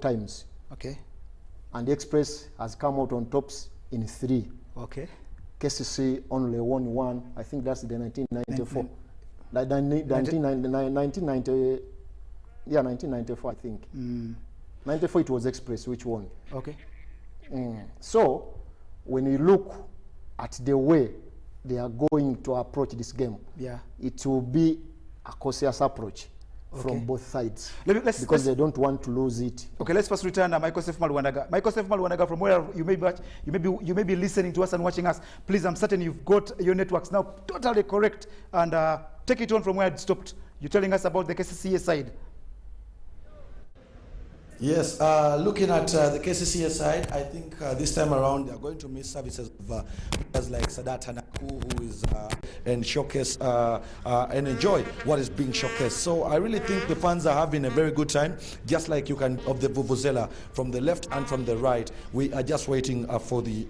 times. Okay. And Express has come out on tops in 3. Okay. KCC only won 1. I think that's the 1994. Like 1990, yeah, 1994, I think. 94 it was Express which won. Okay. So when you look at the way they are going to approach this game, it will be a cautious approach from both sides, because they don't want to lose it. Okay, let's first return Michael Maluwanaga. Michael Maluwanaga, from where you may be listening to us and watching us. Please, I'm certain you've got your networks now totally correct, and take it on from where it stopped. You're telling us about the KCCA side. Yes, looking at the KCCA side, I think this time around they're going to miss services of players like Sadat Hanaku, who is and showcase and enjoy what is being showcased. So I really think the fans are having a very good time, just like you can of the vuvuzela from the left and from the right. We are just waiting for the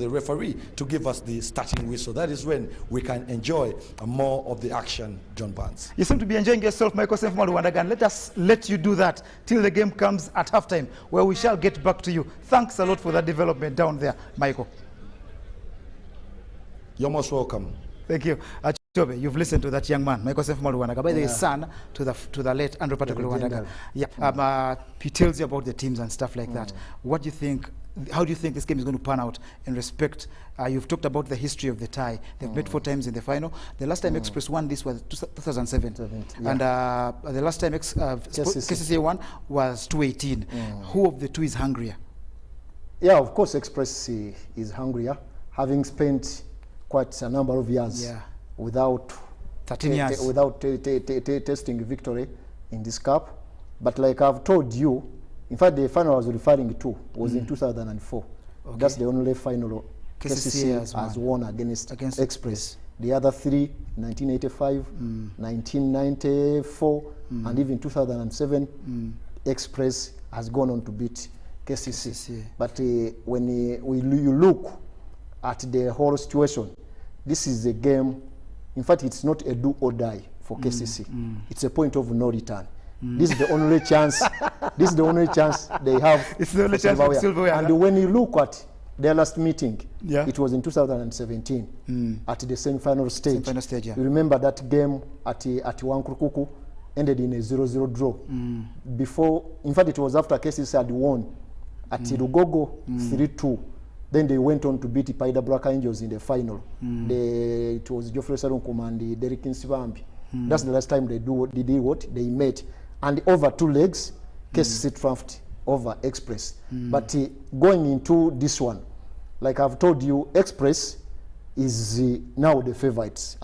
referee to give us the starting whistle. That is when we can enjoy more of the action, John Barnes. You seem to be enjoying yourself, Michael Maluwanaga, and let us let you do that till the game comes at halftime, where we shall get back to you. Thanks a lot for that development down there, Michael. You're most welcome. Thank you. Chobe, you've listened to that young man, Michael Maluwanaga, by the way, son to the late Andrew Patrick Luwanaga. Yeah, he tells you about the teams and stuff like that. What do you think? How do you think this game is going to pan out in respect? You've talked about the history of the tie. They've met 4 times in the final. The last time Express won this was 2007. And the last time KCCA won was 2018. Who of the two is hungrier? Yeah, of course Express is hungrier, having spent quite a number of years without 13 years without tasting victory in this cup. But like I've told you, in fact, the final I was referring to was in 2004. That's the only final KCCA has won against Express. The other 3, 1985, 1994, and even 2007, Express has gone on to beat KCCA. But when you look at the whole situation, this is a game. In fact, it's not a do or die for KCC. It's a point of no return. This is the only chance. This is the only chance they have. It's the only chance for Silverware. And when you look at their last meeting, it was in 2017 at the semi-final stage. You remember that game at Wankurukuku ended in a 0-0 draw. Before, in fact, it was after KCC had won at Rugogo 3-2. Then they went on to beat Paida Black Angels in the final. It was Geoffrey Sarunkuma and Derek Nsibambi. That's the last time they did what? They met. And over 2 legs, KCC triumphed over Express. But going into this one, like I've told you, Express is now the favorites.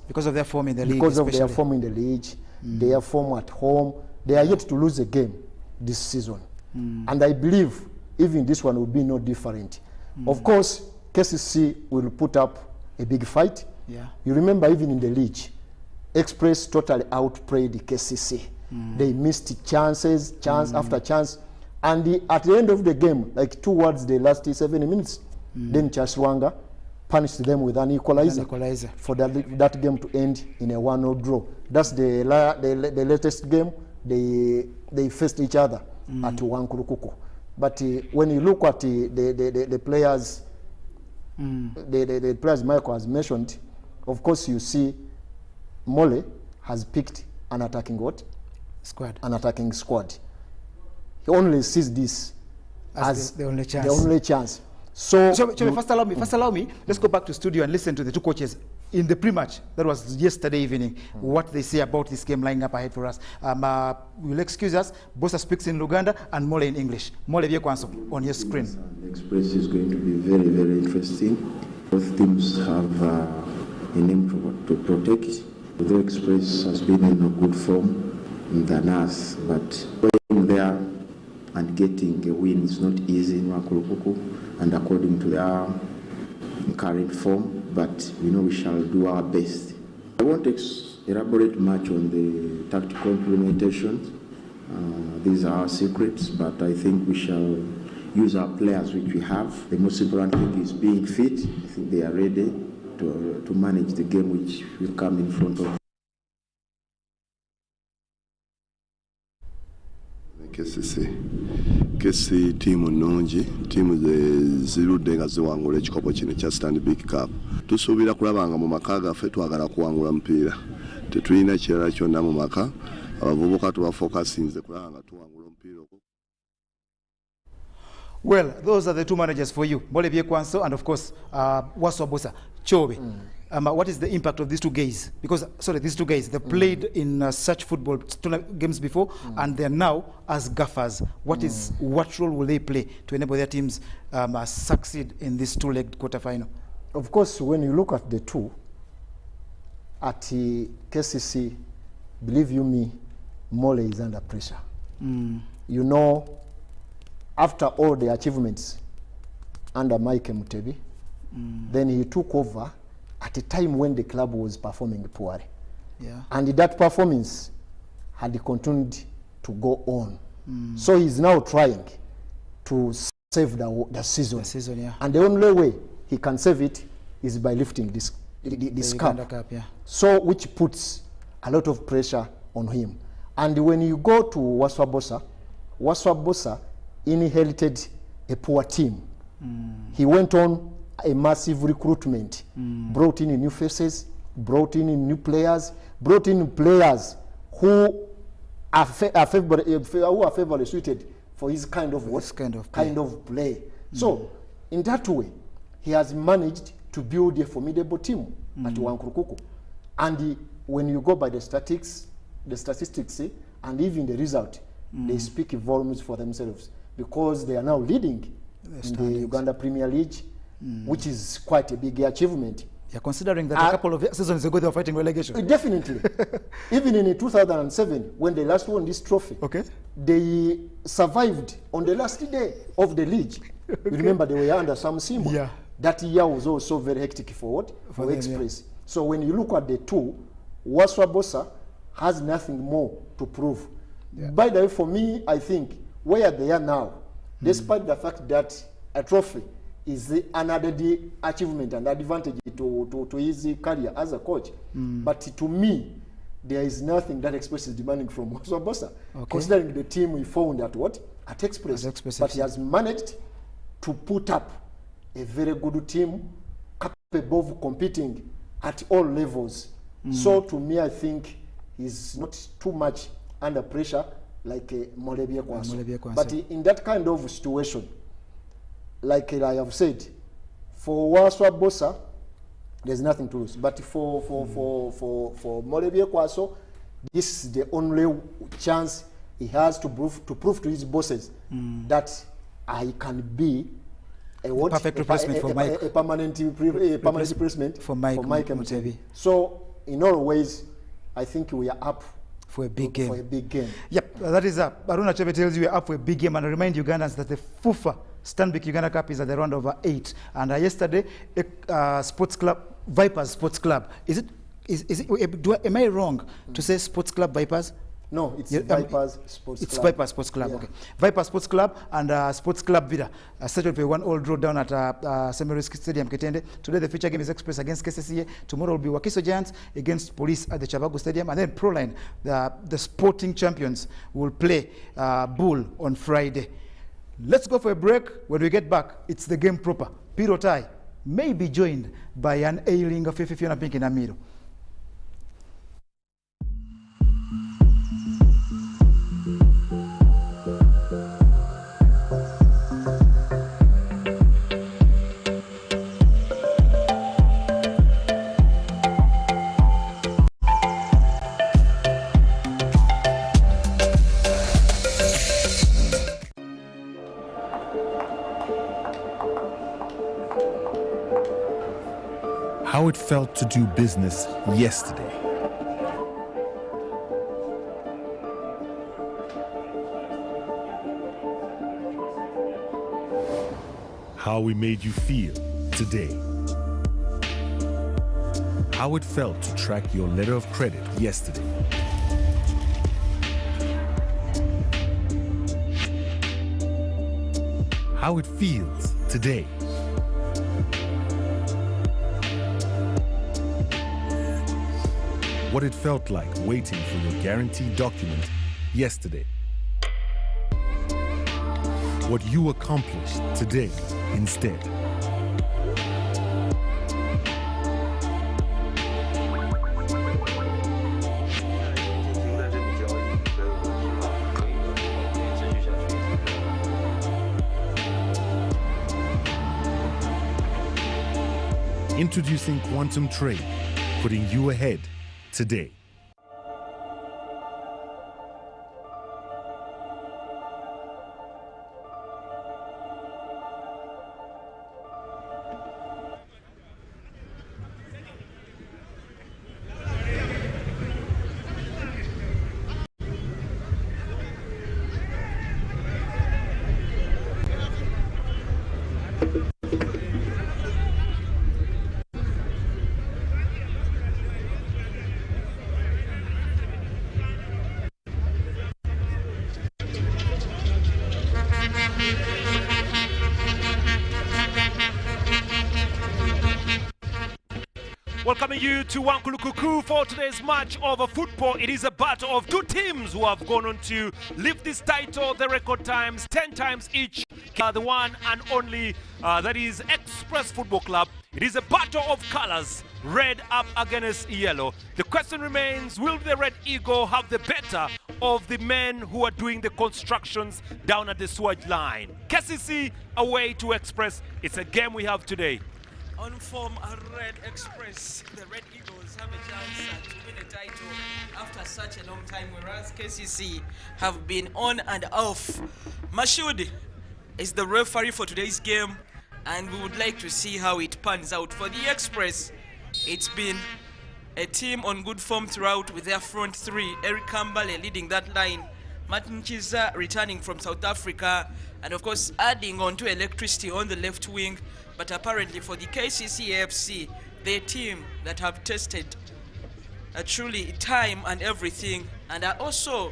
Because of their form in the league. Because of their form in the league, their form at home. They are yet to lose a game this season. And I believe even this one will be no different. Of course, KCC will put up a big fight. You remember even in the league, Express totally outplayed the KCC. They missed chance after chance. And at the end of the game, like towards the last 70 minutes, then Chaswanga punished them with an equalizer for that game to end in a 1-0 draw. That's the latest game they faced each other at Wankurukuku. But when you look at the players, the players Michael has mentioned, of course you see Mole has picked an attacking squad. He only sees this as the only chance. So first allow me. Let's go back to studio and listen to the 2 coaches in the pre-match that was yesterday evening. What they say about this game lying up ahead for us. We'll excuse us. Bosa speaks in Uganda and Mole in English. Mole, on your screen. Express is going to be very, very interesting. Both teams have a name to protect. Although Express has been in a good form than us, but going there and getting a win is not easy in Wankurukuku, and according to their current form, but we know we shall do our best. I won't elaborate much on the tactical implementation. These are our secrets, but I think we shall use our players which we have. The most important thing is being fit. I think they are ready to manage the game which will come in front of. The KCCA tiimu nnungi, tiimu zirudde nga ziwangula ekikopo kino ekya Stanbic Cup. Tusuubira kulaba nga mu maka gaffe twagala kuwangula mupiira. Tetulina kirala kyonna mu maka, abavubuka tubafokasinze kulaba nga tuwangula omupiira ogwo. Well, those are the two managers for you, Mole Biekwanso and of course Waswa Bosa, Chobe. What is the impact of these two guys? Because, sorry, these two guys, they played in such football games before and they're now as gaffers. What role will they play to enable their teams succeed in this two-legged quarterfinal? Of course, when you look at the two, at KCC, believe you me, Mole is under pressure. You know, after all the achievements under Mike Mutebi, then he took over at a time when the club was performing poorly. Yeah. And that performance had continued to go on. So he's now trying to save the season. The season, yeah. And the only way he can save it is by lifting this cup. Yeah. So which puts a lot of pressure on him. And when you go to Waswa Bosa inherited a poor team. He went on a massive recruitment, brought in new faces, brought in new players, brought in players who are favorably suited for his kind of play. So in that way, he has managed to build a formidable team at Wankurukuku. And when you go by the statistics, and even the result, they speak volumes for themselves because they are now leading in the Uganda Premier League, which is quite a big achievement. Yeah, considering that a couple of seasons ago they were fighting relegation. Definitely. Even in 2007, when they last won this trophy, they survived on the last day of the league. You remember they were under Sam Simba. Yeah. That year was also very hectic for Express. Yeah. So when you look at the two, Waswa Bosa has nothing more to prove. Yeah. By the way, for me, I think where they are now, despite the fact that a trophy is another achievement and advantage to his career as a coach. But to me, there is nothing that Express is demanding from Waswa Bosa, considering the team we found at Express. But he has managed to put up a very good team capable of competing at all levels. So to me, I think he's not too much under pressure like Molebie Kwanso. But in that kind of situation, like I have said, for Waswa Bosa, there's nothing to lose. But for Molebie Kwanso, this is the only chance he has to prove to his bosses that I can be a perfect replacement for Mike. A permanent replacement for Mike Mutebi. So in all ways, I think we are up for a big game. Yep, that is up. Aruna Chebe tells you we're up for a big game, and I remind Ugandans that the Fufa Stanbic Uganda Cup is at the round of 8. And yesterday, Sports Club Vipers Sports Club. Am I wrong to say Sports Club Vipers? No, it's Vipers Sports Club. It's Vipers Sports Club, okay. Vipers Sports Club and Sports Club Vida settled for a 1-1 draw down at Semeris Stadium, Kitende. Today the feature game is Express against KCCA. Tomorrow will be Wakiso Giants against Police at the Chabago Stadium. And then Proline, the sporting champions, will play Bull on Friday. Let's go for a break. When we get back, it's the game proper. Pirotai may be joined by an ailing of Fiona Pink in Amiro. How it felt to do business yesterday. How we made you feel today. How it felt to track your letter of credit yesterday. How it feels today. What it felt like waiting for your guaranteed document yesterday. what you accomplished today instead. Introducing Quantum Trade, putting you ahead today. Welcoming you to Wankulukuku for today's match of football. It is a battle of two teams who have gone on to lift this title, the record times, 10 times each. The one and only, that is Express Football Club. It is a battle of colors, red up against yellow. The question remains, will the Red Eagle have the better of the men who are doing the constructions down at the sewage line? KCC away to Express. It's a game we have today. On form, Red Express, the Red Eagles have a chance to win a title after such a long time, whereas KCC have been on and off. Mashoud is the referee for today's game, and we would like to see how it pans out. For the Express, it's been a team on good form throughout with their front three, Eric Kambale leading that line, Martin Chiza returning from South Africa, and of course adding on to electricity on the left wing. But apparently for the KCCA FC, the team that have tested truly time and everything, and are also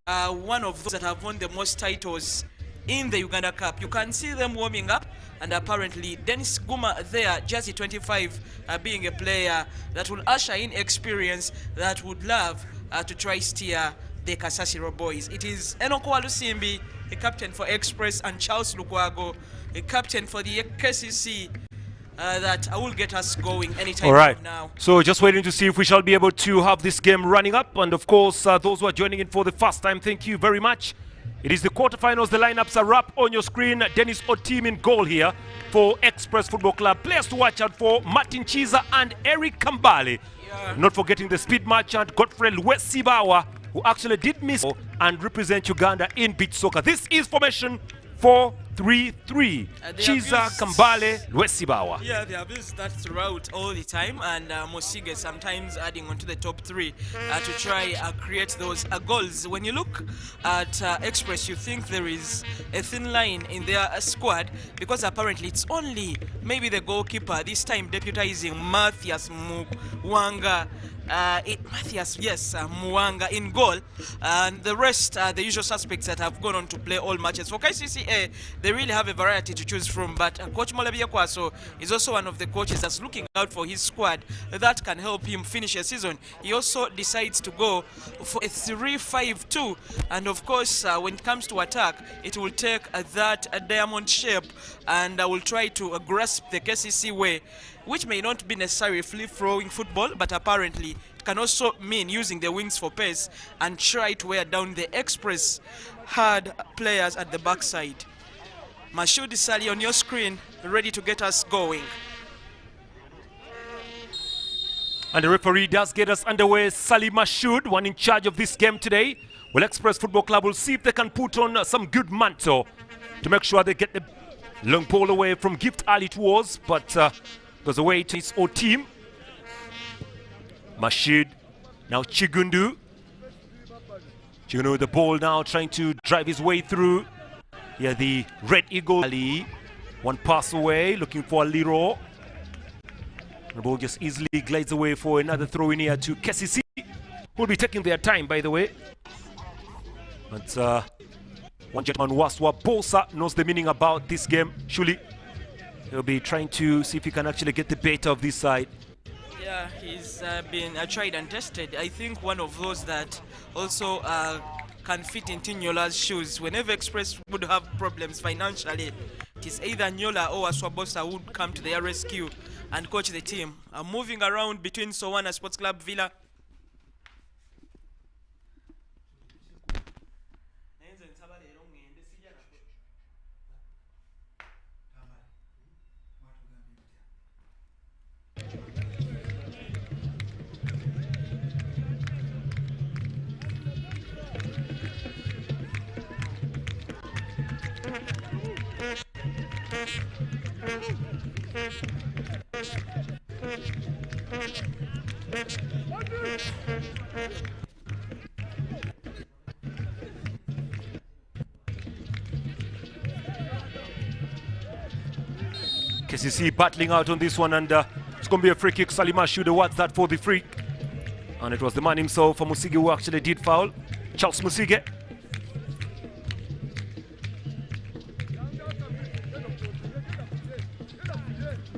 one of those that have won the most titles in the Uganda Cup. You can see them warming up, and apparently Dennis Guma there, jersey 25, being a player that will usher in experience that would love to try steer the Kasasiro boys. It is Enoko Walusimbi, a captain for Express, and Charles Lukwago, a captain for the KCC, that will get us going anytime from now. So just waiting to see if we shall be able to have this game running up. And of course, those who are joining in for the first time, thank you very much. It is the quarterfinals. The lineups are up on your screen. Dennis Otim in goal here for Express Football Club. Players to watch out for: Martin Chiza and Eric Kambale. Not forgetting the speed merchant Godfrey Lwesibawa, who actually did miss and represent Uganda in beach soccer. This is formation 4-3-3. Chiza, Kambale, Lwesibawa. Yeah, they have used that throughout all the time, and Mosige sometimes adding onto the top three to try create those goals. When you look at Express, you think there is a thin line in their squad, because apparently it's only maybe the goalkeeper this time deputizing Matthias Mwanga. Mwanga in goal, and the rest are the usual suspects that have gone on to play all matches. For KCCA, they really have a variety to choose from, but Coach Molabia Kwaso is also one of the coaches that's looking out for his squad that can help him finish a season. He also decides to go for a 3-5-2, and of course when it comes to attack, it will take that diamond shape and will try to grasp the KCC way, which may not be necessarily free-flowing football, but apparently it can also mean using the wings for pace and try to wear down the Express hard players at the backside. Mashoud Sali on your screen, ready to get us going. And the referee does get us underway. Sali Mashoud, one in charge of this game today. Well, Express Football Club will see if they can put on some good mantle to make sure they get the long ball away from Gift Ali towards, but goes away to his own team. Mashoud, now Chigundu. Chigundu with the ball now, trying to drive his way through. Here the Red Eagle. Ali, one pass away, looking for a Liro. The ball just easily glides away for another throw in here to KCC, who will be taking their time, by the way. But one gentleman, Waswa Bosa, knows the meaning about this game. Surely he'll be trying to see if he can actually get the better of this side. Yeah, he's been tried and tested. I think one of those that also can fit into Nyola's shoes. Whenever Express would have problems financially, it is either Nyola or Aswabosa who would come to their rescue and coach the team. Moving around between Sowana Sports Club, Villa. KCC battling out on this one, and it's going to be a free kick. Salima Shude, what's that for the free? And it was the man himself, Musige, who actually did foul. Charles Musige.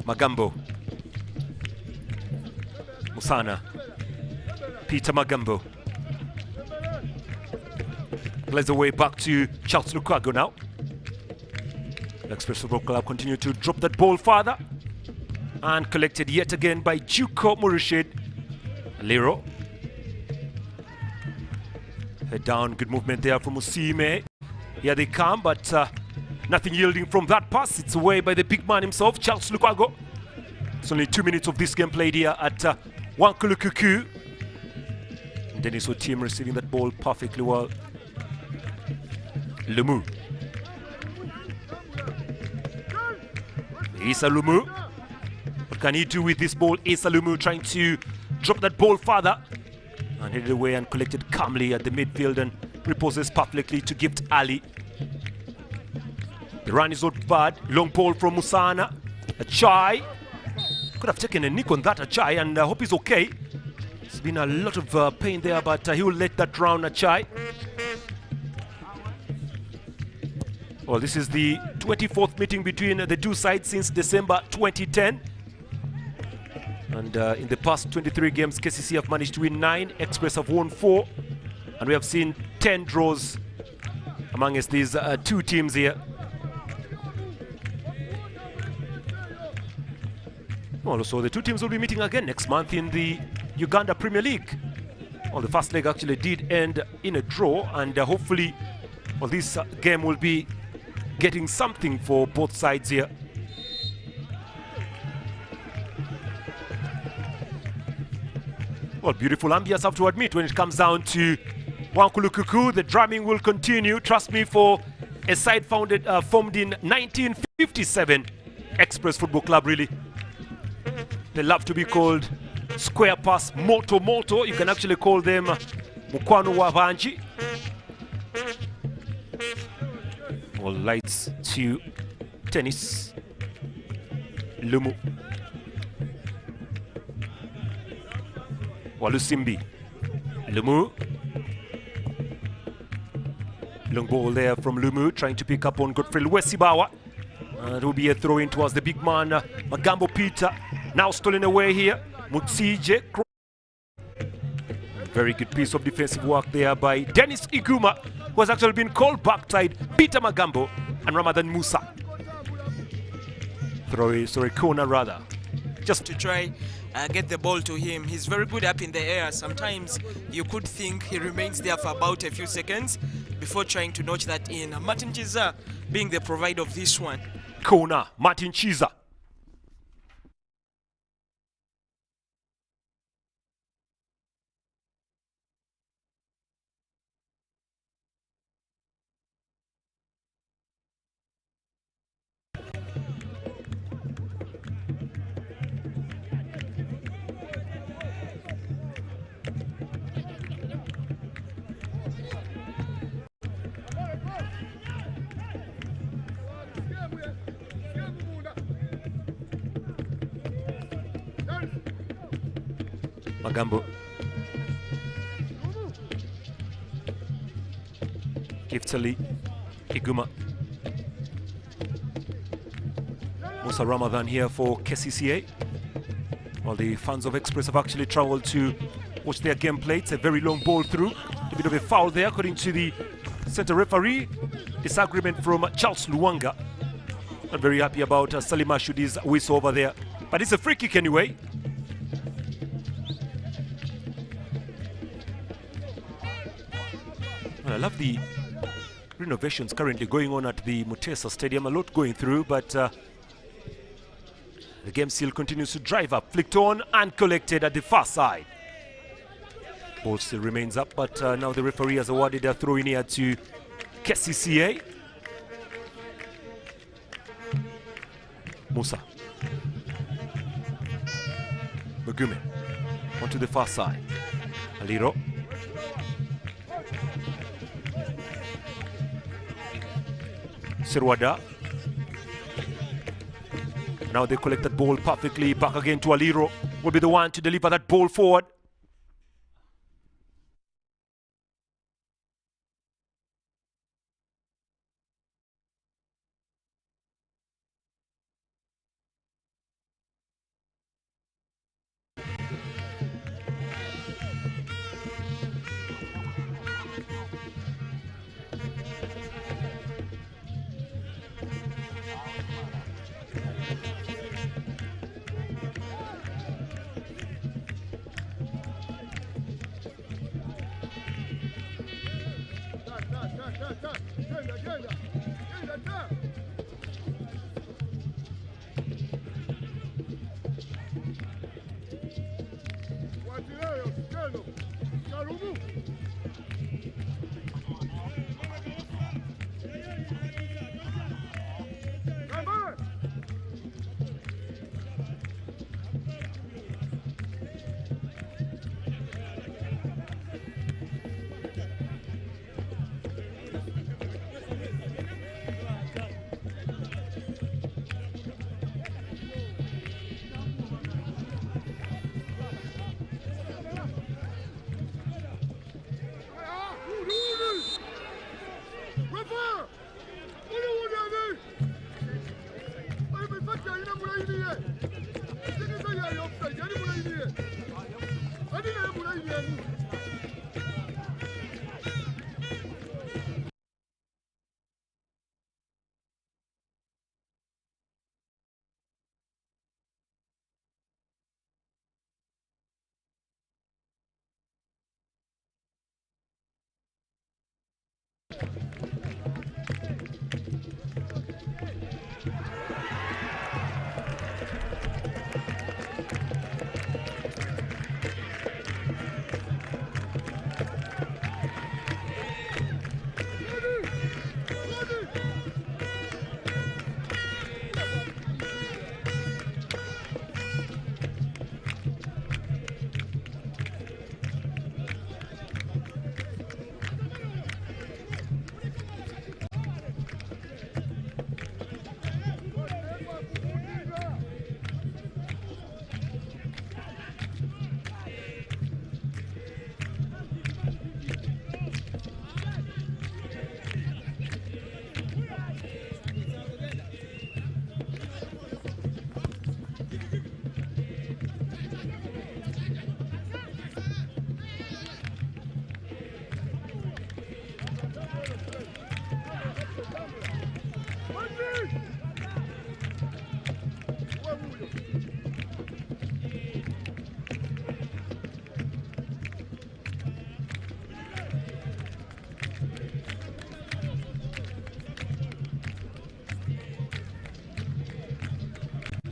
Magambo. Musana. Peter Magambo. Plays the way back to Charles Lukwago now. The Express Football Club continue to drop that ball further. And collected yet again by Juko Murashid. Lero. Head down, good movement there from Musime. Here they come, but nothing yielding from that pass. It's away by the big man himself, Charles Lukwago. It's only 2 minutes of this game played here at Wankulukuku. And Dennis Otim receiving that ball perfectly well. Lumu. Issa Lumu. What can he do with this ball? Issa Lumu trying to drop that ball further. And headed away and collected calmly at the midfield and reposes perfectly to Gift Ali. The run is not bad. Long ball from Musana. Achai. Could have taken a nick on that Achai, and I hope he's okay. There's been a lot of pain there, but he will let that round Achai. Well, this is the 24th meeting between the two sides since December 2010. And in the past 23 games, KCC have managed to win 9, Express have won 4. And we have seen 10 draws amongst these two teams here. Well, so the two teams will be meeting again next month in the Uganda Premier League. Well, the first leg actually did end in a draw, and hopefully, well, this game will be getting something for both sides here. Well, beautiful ambience, I have to admit, when it comes down to Wankulukuku. The drumming will continue. Trust me, for a side formed in 1957, Express Football Club, really. They love to be called Square Pass Moto Moto. You can actually call them Mukwano Wavanji. All lights to tennis. Lumu. Walusimbi. Lumu. Long ball there from Lumu, trying to pick up on Godfrey Wesibawa. It will be a throw in towards the big man, Magambo Peter. Now stolen away here. Mutsije. Very good piece of defensive work there by Dennis Iguma, who has actually been called backside Peter Magambo and Ramadan Musa. Corner rather. Just to try get the ball to him. He's very good up in the air. Sometimes you could think he remains there for about a few seconds before trying to notch that in. Martin Chiza being the provider of this one. Corner, Martin Chiza. Magambo. Giftali Iguma. Musa Ramadan here for KCCA. Well, the fans of Express have actually traveled to watch their game play. It's a very long ball through. A bit of a foul there according to the center referee. Disagreement from Charles Luwanga. Not very happy about Salim Mashudi's whistle over there. But it's a free kick anyway. Well, I love the renovations currently going on at the Mutesa Stadium. A lot going through, but the game still continues to drive up. Flicked on and collected at the far side. Ball still remains up, but now the referee has awarded a throw in here to KCCA. Musa. Bagume. Onto the far side. Aliro. Sirwada. Now they collect that ball perfectly. Back again to Aliro. Will be the one to deliver that ball forward.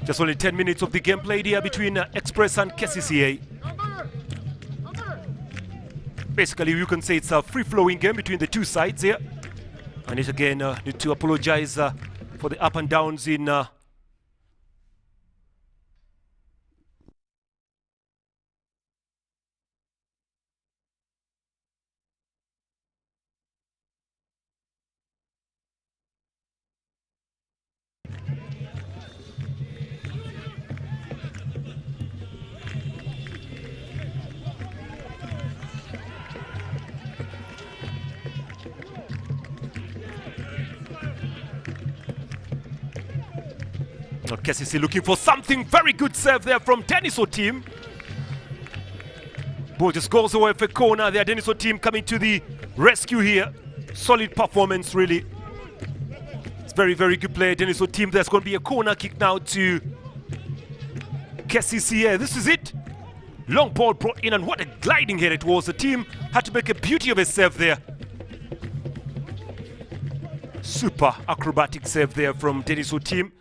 Just only 10 minutes of the game played here between Express and KCCA. Basically, you can say it's a free-flowing game between the two sides here. And it again need to apologize for the up and downs in KCC looking for something. Very good serve there from Dennis Otim. Ball just goes away for a corner. The Deniso team coming to the rescue here. Solid performance, really. It's very, very good play. Deniso team. There's going to be a corner kick now to KCCA. This is it. Long ball brought in, and what a gliding head it was. The team had to make a beauty of a save there. Super acrobatic save there from Deniso team.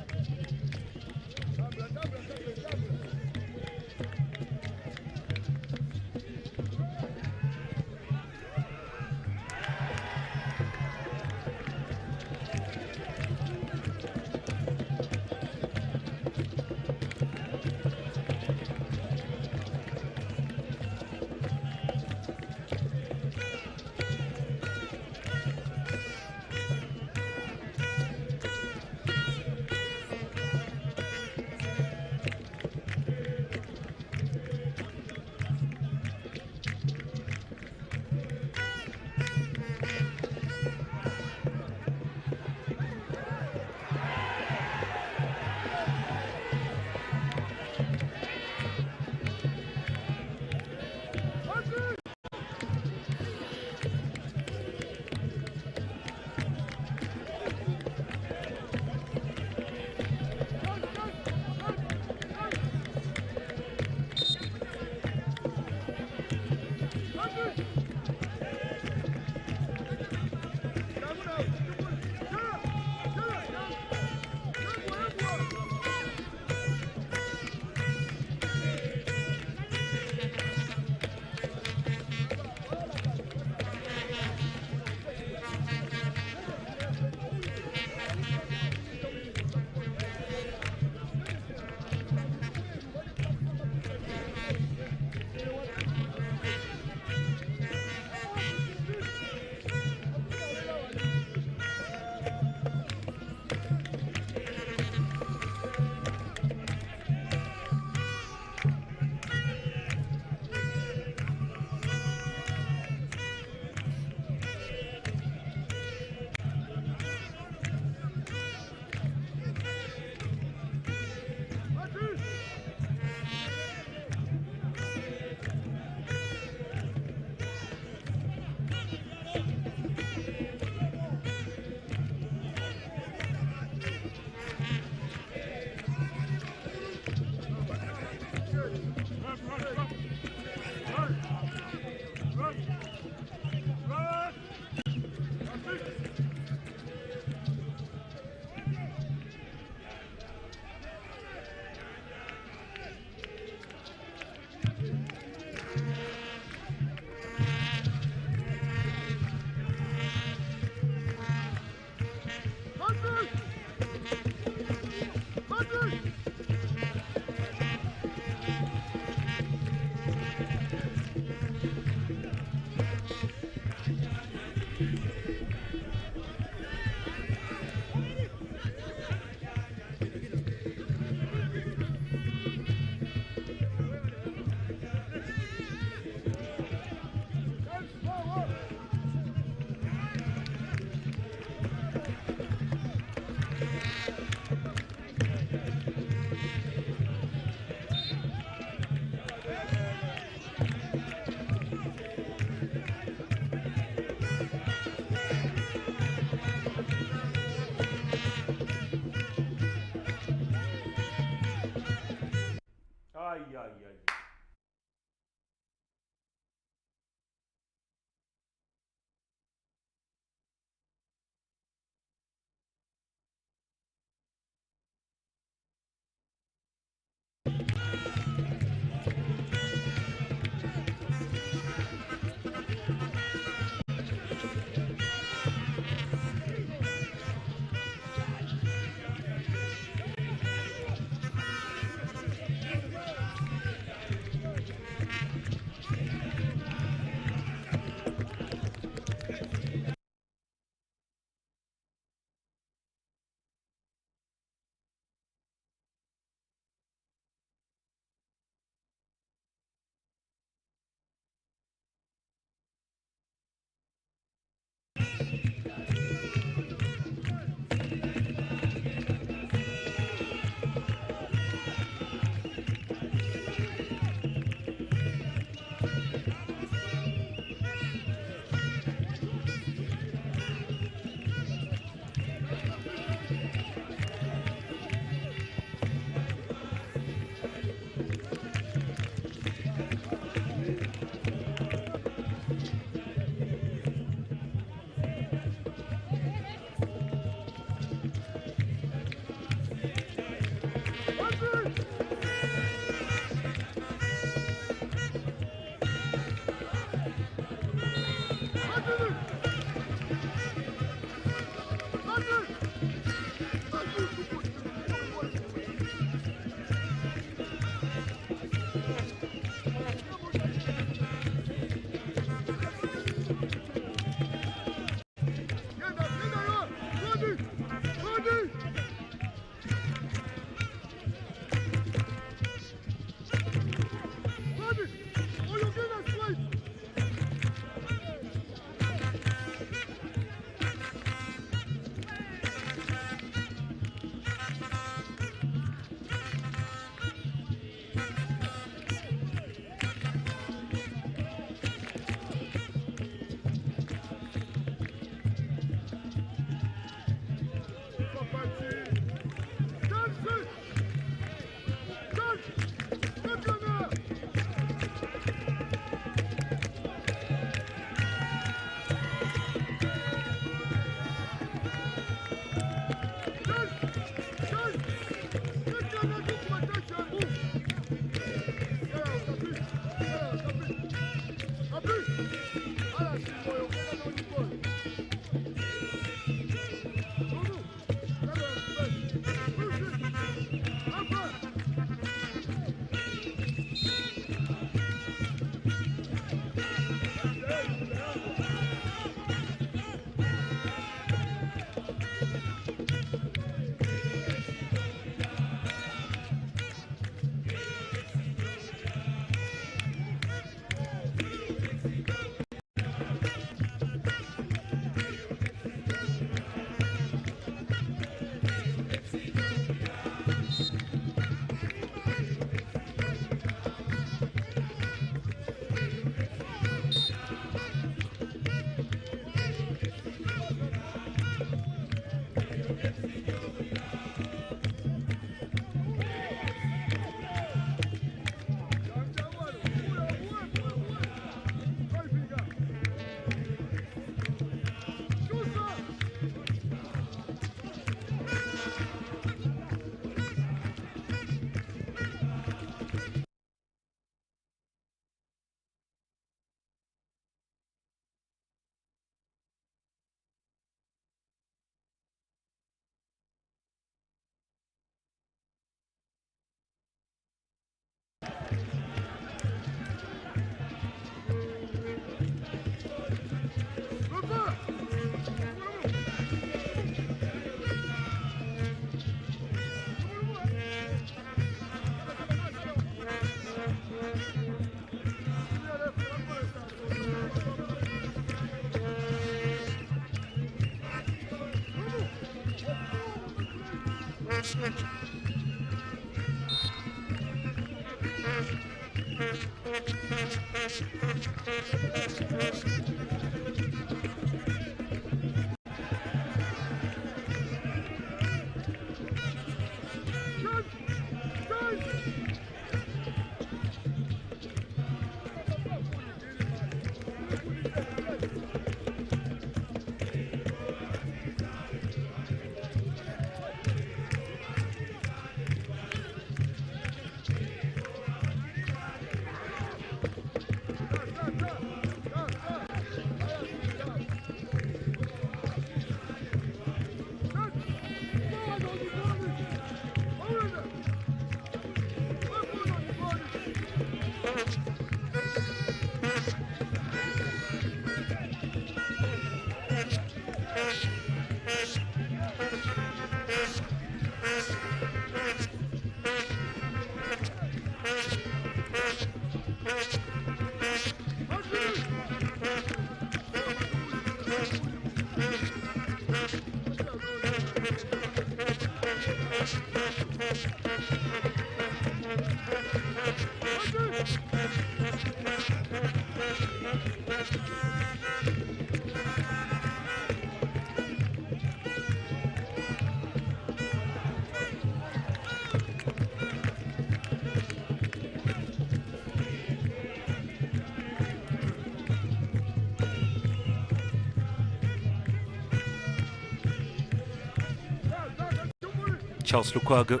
Charles Lukwago.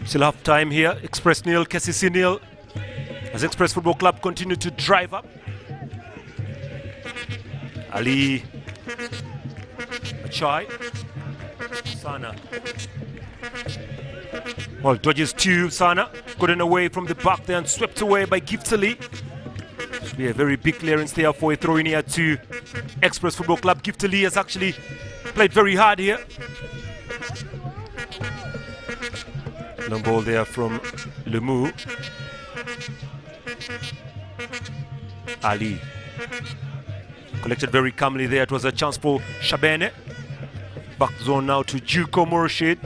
Still half time here. Express nil, KCC nil. As Express Football Club continue to drive up. Ali Achai Sana. Well, dodges to Sana, gotten away from the back there and swept away by Giftali. Should be a very big clearance there for a throw in here to Express Football Club. Giftali has actually played very hard here. Long ball there from Lemu. Ali collected very calmly there. It was a chance for Shabene. Back zone now to Juko Murshid.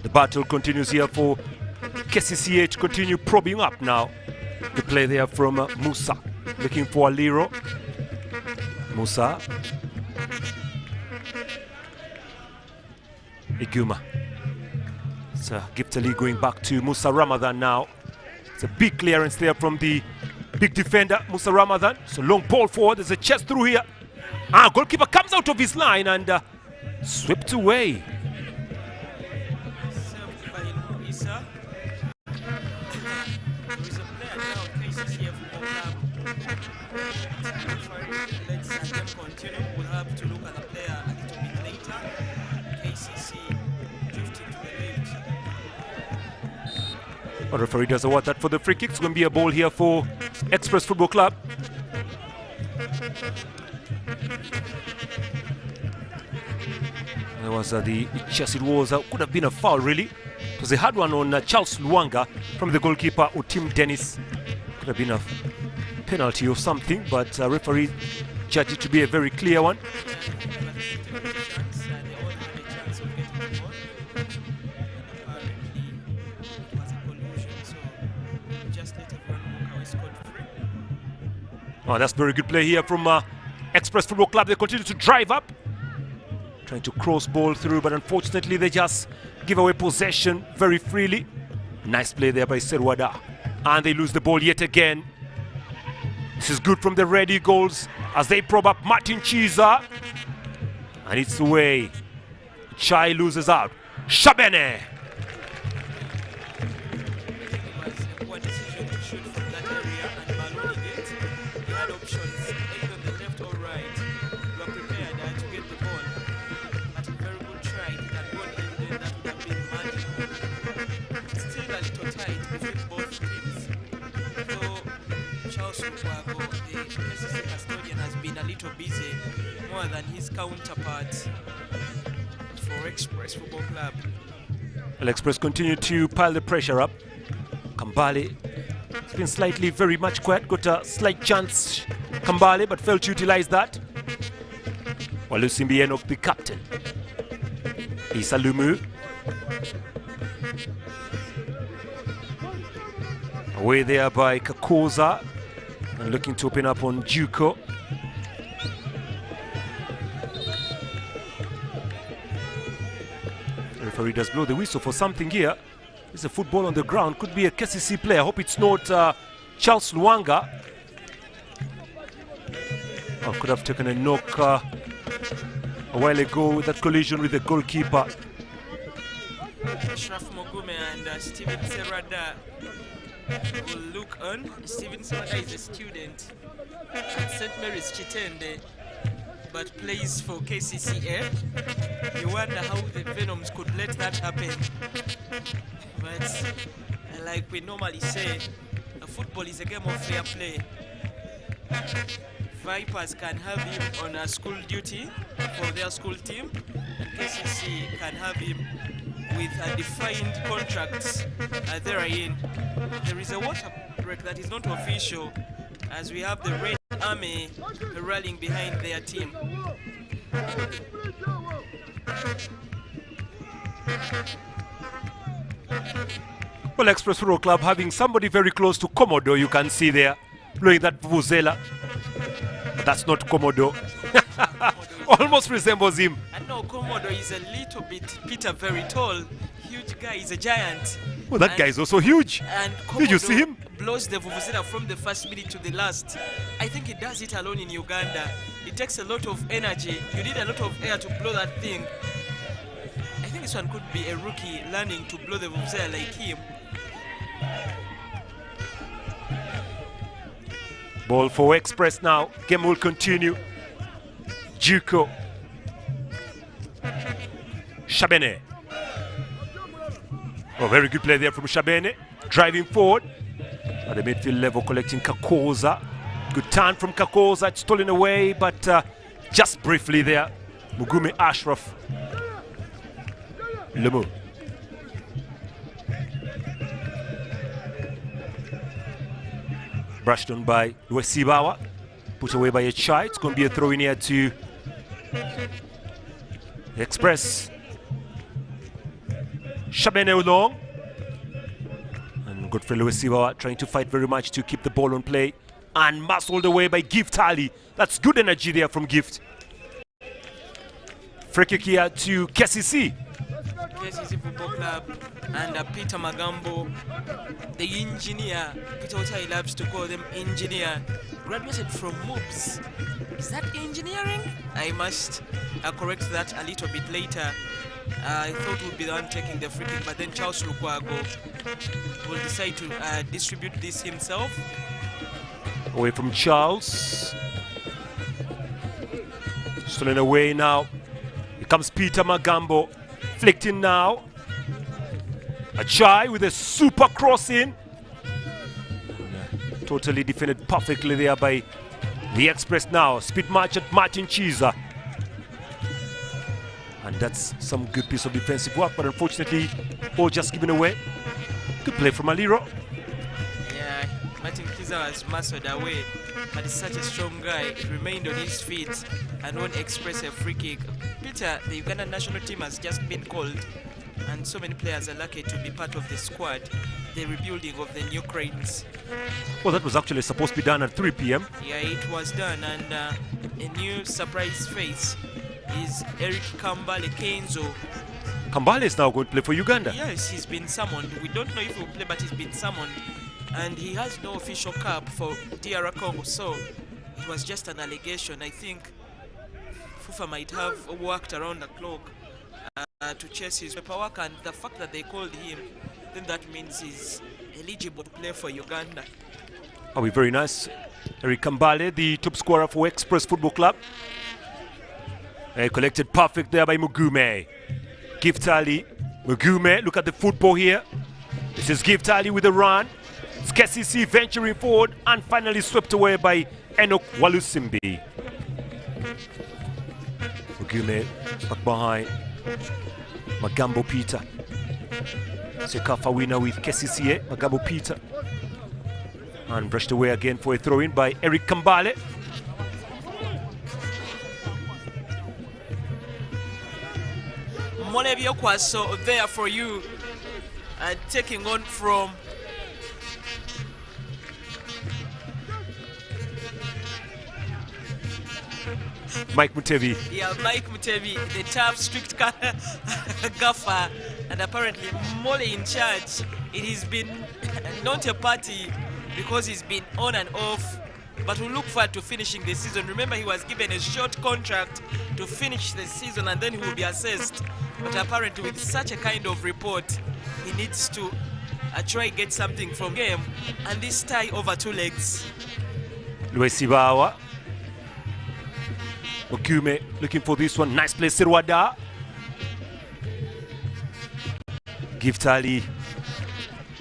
The battle continues here for KCCA to continue probing up now. The play there from Musa, looking for Aliro. Musa. Iguma. It's Giftali going back to Musa Ramadan now. It's a big clearance there from the big defender, Musa Ramadan. So long ball forward, there's a chest through here. Goalkeeper comes out of his line and swept away. We'll have to look at the player a little bit later. KCC drifting to the left. The referee does award that for the free kick. It's going to be a ball here for Express Football Club. There was the chest. It was could have been a foul really. It was a hard one on Charles Luanga from the goalkeeper Otim Dennis. Could have been a penalty or something, but referee judged it to be a very clear one. Oh, that's very good play here from Express Football Club. They continue to drive up, trying to cross ball through, but unfortunately they just give away possession very freely. Nice play there by Serwada, and they lose the ball yet again. This is good from the Red Eagles as they probe up Martin Chiza, and it's away. Chai loses out. Shabene. The KCC custodian has been a little busy, more than his counterpart for Express Football Club. Well, Express continue to pile the pressure up. Kambale has been slightly very much quiet. Got a slight chance, Kambale, but failed to utilize that. Walusimbi Enoch, the captain. Issa Lumu. Away there by Kakoza. And looking to open up on Juko. The referee does blow the whistle for something here. There's a football on the ground. Could be a KCC player. I hope it's not Charles Luanga. Oh, could have taken a knock a while ago with that collision with the goalkeeper. Ashraf Mogume and Steven Serrada will look on. Steven Serrada is a student at St. Mary's Chitende, but plays for KCCA. You wonder how the Venoms could let that happen. But like we normally say, football is a game of fair play. Vipers can have him on a school duty for their school team, and KCC can have him with a defined contracts therein. There is a water break that is not official, as we have the Red Army rallying behind their team. Well, Express Football Club having somebody very close to Komodo, you can see there, blowing that vuvuzela. But that's not Komodo. Almost resembles him. And no, Komodo is a little bit, Peter, very tall. Huge guy, is a giant. Well, that guy is also huge. And Did you see him? Blows the vuvuzela from the first minute to the last. I think he does it alone in Uganda. It takes a lot of energy. You need a lot of air to blow that thing. I think this one could be a rookie learning to blow the vuvuzela like him. Ball for Express now. Game will continue. Juko. Shabene. Oh, very good play there from Shabene. Driving forward. At the midfield level, collecting Kakoza. Good turn from Kakoza. It's stolen away, but just briefly there. Mugume Ashraf. Lemu. Brushed on by Wesibawa. Put away by a Chai. It's going to be a throw in here to Express. Shabene Ulong. And Godfrey Wesibawa trying to fight very much to keep the ball on play. And muscled away by Gift Ali. That's good energy there from Gift. Free kick here to KCC. KCC Football Club and Peter Magambo, the engineer. Peter Otai loves to call them engineer. Graduated from MOOPS. Is that engineering? I must correct that a little bit later. I thought we'd be the one taking the free kick, but then Charles Lukwago will decide to distribute this himself. Away from Charles. Stolen away now. Here comes Peter Magambo. Flicked in now. Achai with a super cross in. Totally defended perfectly there by the Express now. Speed match at Martin Chiza. And that's some good piece of defensive work, but unfortunately, all just given away. Good play from Aliro. Yeah, Martin Chiza was muscled away, but he's such a strong guy. He remained on his feet and won't express a free kick. Peter, the Ugandan national team has just been called, and so many players are lucky to be part of the squad. The rebuilding of the new cranes. Well, that was actually supposed to be done at 3 p.m. Yeah, it was done, and a new surprise face is Eric Kambale Kenzo. Kambale is now going to play for Uganda. Yes, he's been summoned. We don't know if he will play, but he's been summoned. And he has no official cap for DR Congo, so it was just an allegation. I think Fufa might have worked around the clock to chase his paperwork, and the fact that they called him, then that means he's eligible to play for Uganda. Oh, very nice. Eric Kambale, the top scorer for Express Football Club. Collected perfect there by Mugume. Gift Ali. Mugume, look at the football here. This is Gift Ali with a run. It's KCC venturing forward and finally swept away by Enoch Walusimbi. Mugume back behind. Magambo Peter. Sekafa winner with KCCA, Magambo Peter. And brushed away again for a throw-in by Eric Kambale. Molebio Kwaso there for you, and taking on from Mike Mutebi. Yeah, Mike Mutebi, the tough, strict gaffer, and apparently Mole in charge. It has been not a party because he's been on and off, but we look forward to finishing the season. Remember, he was given a short contract to finish the season and then he will be assessed. But apparently with such a kind of report, he needs to try get something from game. And this tie over 2 legs. Luesibawa. Okume looking for this one. Nice play, Sirwada. Gift Ali.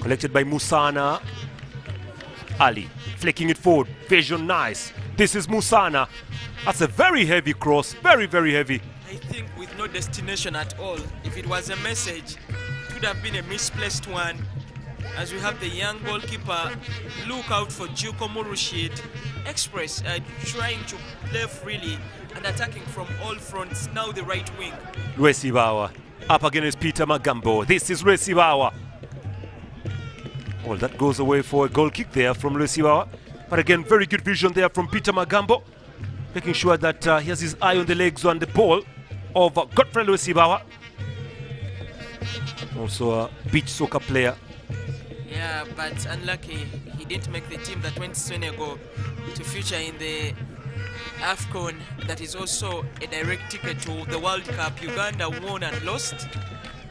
Collected by Musana. Ali flicking it forward. Vision nice. This is Musana. That's a very heavy cross. Very, very heavy. I think with no destination at all. If it was a message, it would have been a misplaced one. As we have the young goalkeeper, look out for Juko Murushid. Express trying to play freely and attacking from all fronts. Now the right wing. Luesibawa up against Peter Magambo. This is Luesibawa. Well, that goes away for a goal kick there from Luesibawa. But again, very good vision there from Peter Magambo, making sure that he has his eye on the legs on the ball of Godfrey Luesibawa. Also a beach soccer player. Yeah, but unlucky, he didn't make the team that went to Senegal to feature in the AFCON. That is also a direct ticket to the World Cup. Uganda won and lost,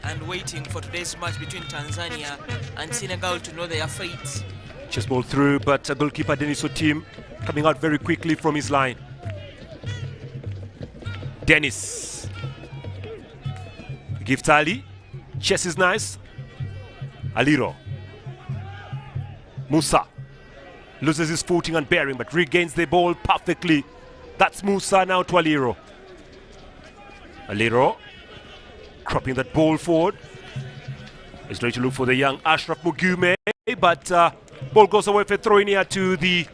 and waiting for today's match between Tanzania and Senegal to know their fate. Chest ball through, but goalkeeper Dennis Otim coming out very quickly from his line. Dennis. Gift Ali. Chess is nice. Aliro. Musa. Loses his footing and bearing, but regains the ball perfectly. That's Musa now to Aliro. Aliro. Cropping that ball forward. He's going to look for the young Ashraf Mugume, but ball goes away for throw in here to the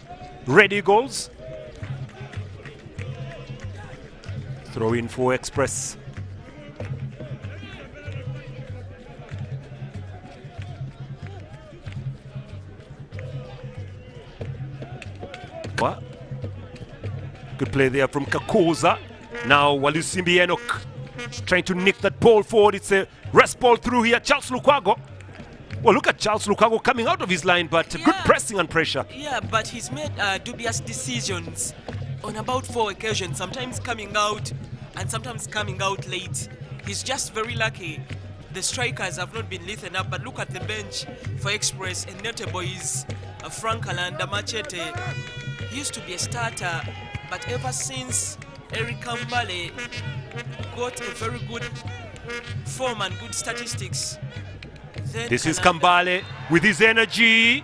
Red Eagles. Throw in for Express. What? Good play there from Kakoza. Now Walusimbi Enoch trying to nick that ball forward. It's a rest ball through here. Charles Lukwago. Well, look at Charles Lukwago coming out of his line, but good pressing and pressure. Yeah, but he's made dubious decisions on about 4 occasions, sometimes coming out and sometimes coming out late. He's just very lucky. The strikers have not been lethal enough, but look at the bench for Express, and notable is Frank Alanda Machete. He used to be a starter, but ever since Eric Kambale got a very good form and good statistics. This is Kambale with his energy.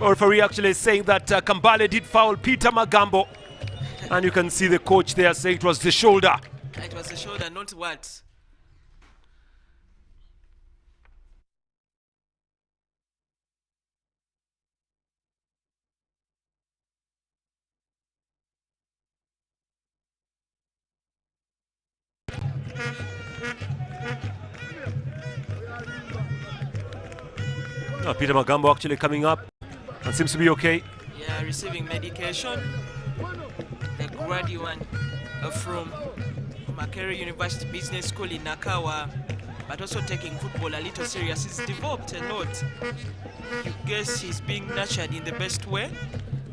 Or referee actually saying that Kambale did foul Peter Magambo. And you can see the coach there saying it was the shoulder. It was the shoulder, not what? Peter Magambo actually coming up and seems to be okay. Yeah, receiving medication. The graduate from Makerere University Business School in Nakawa, but also taking football a little serious. He's developed a lot. You guess he's being nurtured in the best way.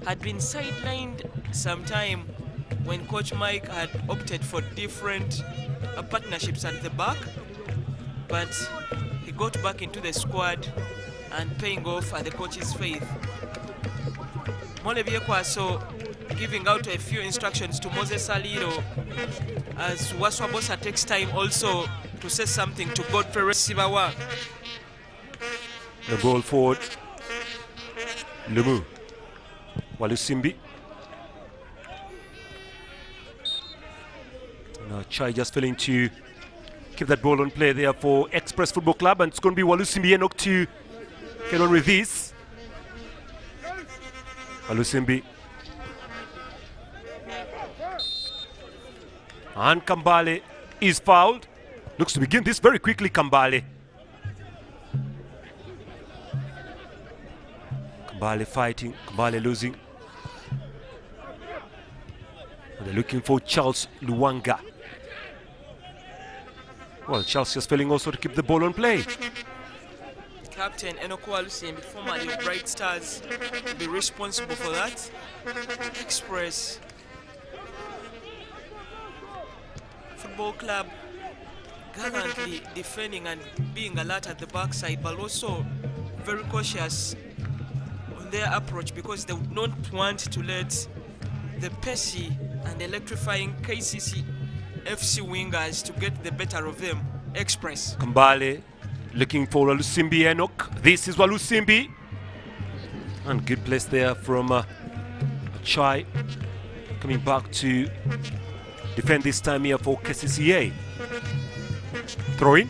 Had been sidelined sometime when Coach Mike had opted for different partnerships at the back, but he got back into the squad and paying off at the coach's faith. Molebie Kwaso giving out a few instructions to Moses Aliro as Waswabosa takes time also to say something to Godfrey Sibawa. The ball forward. Lumu. Walusimbi. Now Chai just failing to Keep that ball on play there for Express Football Club, and it's going to be Walusimbi Enoch to get on with this. Walusimbi. And Kambale is fouled. Looks to begin this very quickly, Kambale. Kambale fighting, Kambale losing. And they're looking for Charles Luwanga. Well, Charles just failing also to keep the ball on play. Captain Enoch Walusimbi, formerly of Bright Stars, will be responsible for that. Express Football Club gallantly defending and being alert at the backside, but also very cautious on their approach because they would not want to let the pacey and electrifying KCCA FC wingers to get the better of them. Express. Kambale looking for Walusimbi Enoch. This is Walusimbi. And good place there from Chai. Coming back to defend this time here for KCCA. Throw in.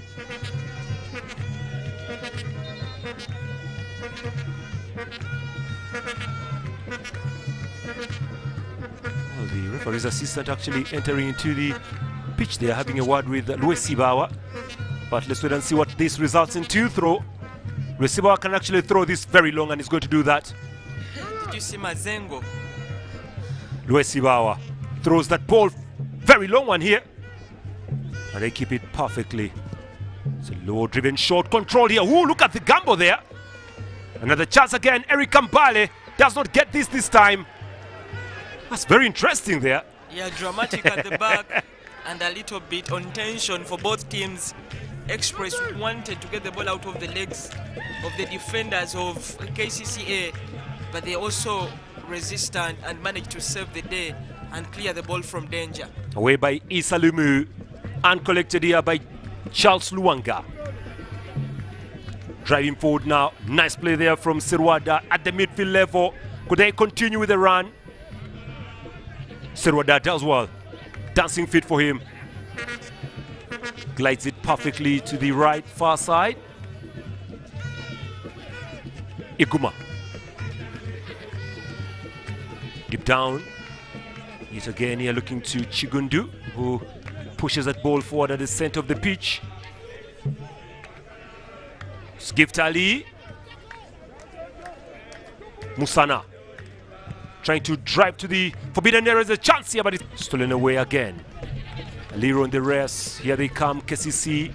Well, the referee's assistant actually entering into the pitch there, having a word with Luesibawa. But let's wait and see what this results in. To throw. Luesibawa can actually throw this very long, and he's going to do that. Did you see Mazengo? Luesibawa throws that ball, very long one here. And they keep it perfectly. It's a low-driven short control here. Ooh, look at the gamble there. Another chance again. Eric Kambale does not get this time. That's very interesting there. Yeah, dramatic at the back and a little bit on tension for both teams. Express wanted to get the ball out of the legs of the defenders of KCCA, but they also resistant and managed to save the day and clear the ball from danger. Away by Issa Lumu and collected here by Charles Luwanga. Driving forward now. Nice play there from Sirwada at the midfield level. Could they continue with the run? Sirwada does well. Dancing fit for him. Glides it perfectly to the right far side. Iguma. Deep down. Yet again here looking to Chigundu, who pushes that ball forward at the center of the pitch. Gift Ali. Musana. Trying to drive to the forbidden area. There's a chance here, but it's stolen away again. Liro and the rest. Here they come, KCC.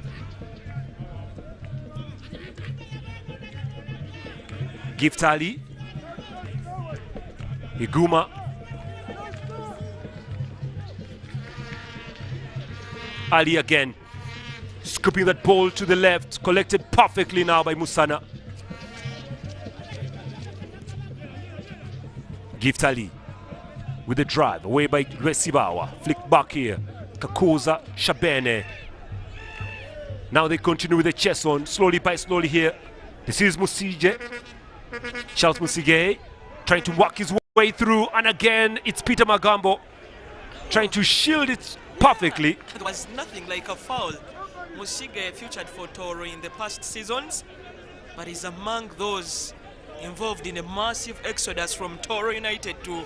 Gift Ali. Iguma. Ali again. Scooping that ball to the left. Collected perfectly now by Musana. Gift Ali with the drive. Away by Resibawa. Flick back here. Kakuza, Shabene. Now they continue with the chest on. Slowly by slowly here. This is Musije. Charles Musige trying to work his way through. And again, it's Peter Magambo trying to shield it perfectly. It was nothing like a foul. Musige featured for Toro in the past seasons, but is among those involved in a massive exodus from Toro United to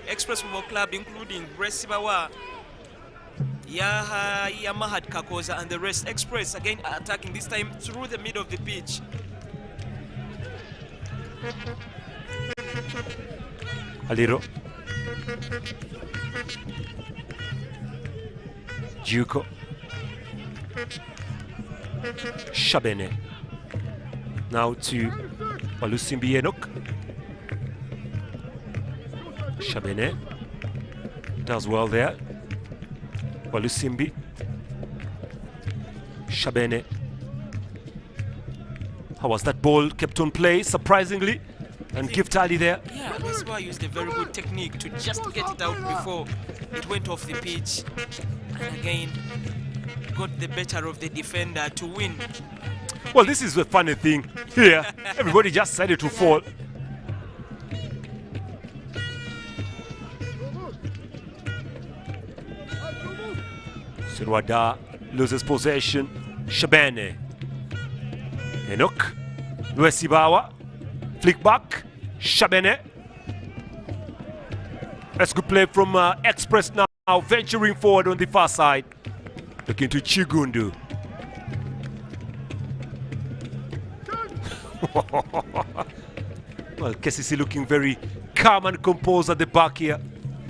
Express Football Club, including Resibawa, Yaha, Yamahad Kakoza, and the rest. Express again attacking, this time through the middle of the pitch. Aliro. Juko. Shabene. Now to Walusimbi Enoch. Shabene does well there. Walusimbi. Shabene. How was that ball kept on play, surprisingly? And Gift Ali there. Yeah, Leswa used a very good technique to just get it out before it went off the pitch. And again, got the better of the defender to win. Well, this is the funny thing here. Everybody just decided to fall. Sirwada loses possession. Shabane. Enoch. Luesibawa. Flick back. Shabane. That's good play from Express now, venturing forward on the far side. Looking to Chigundu. Well, KCC looking very calm and composed at the back here,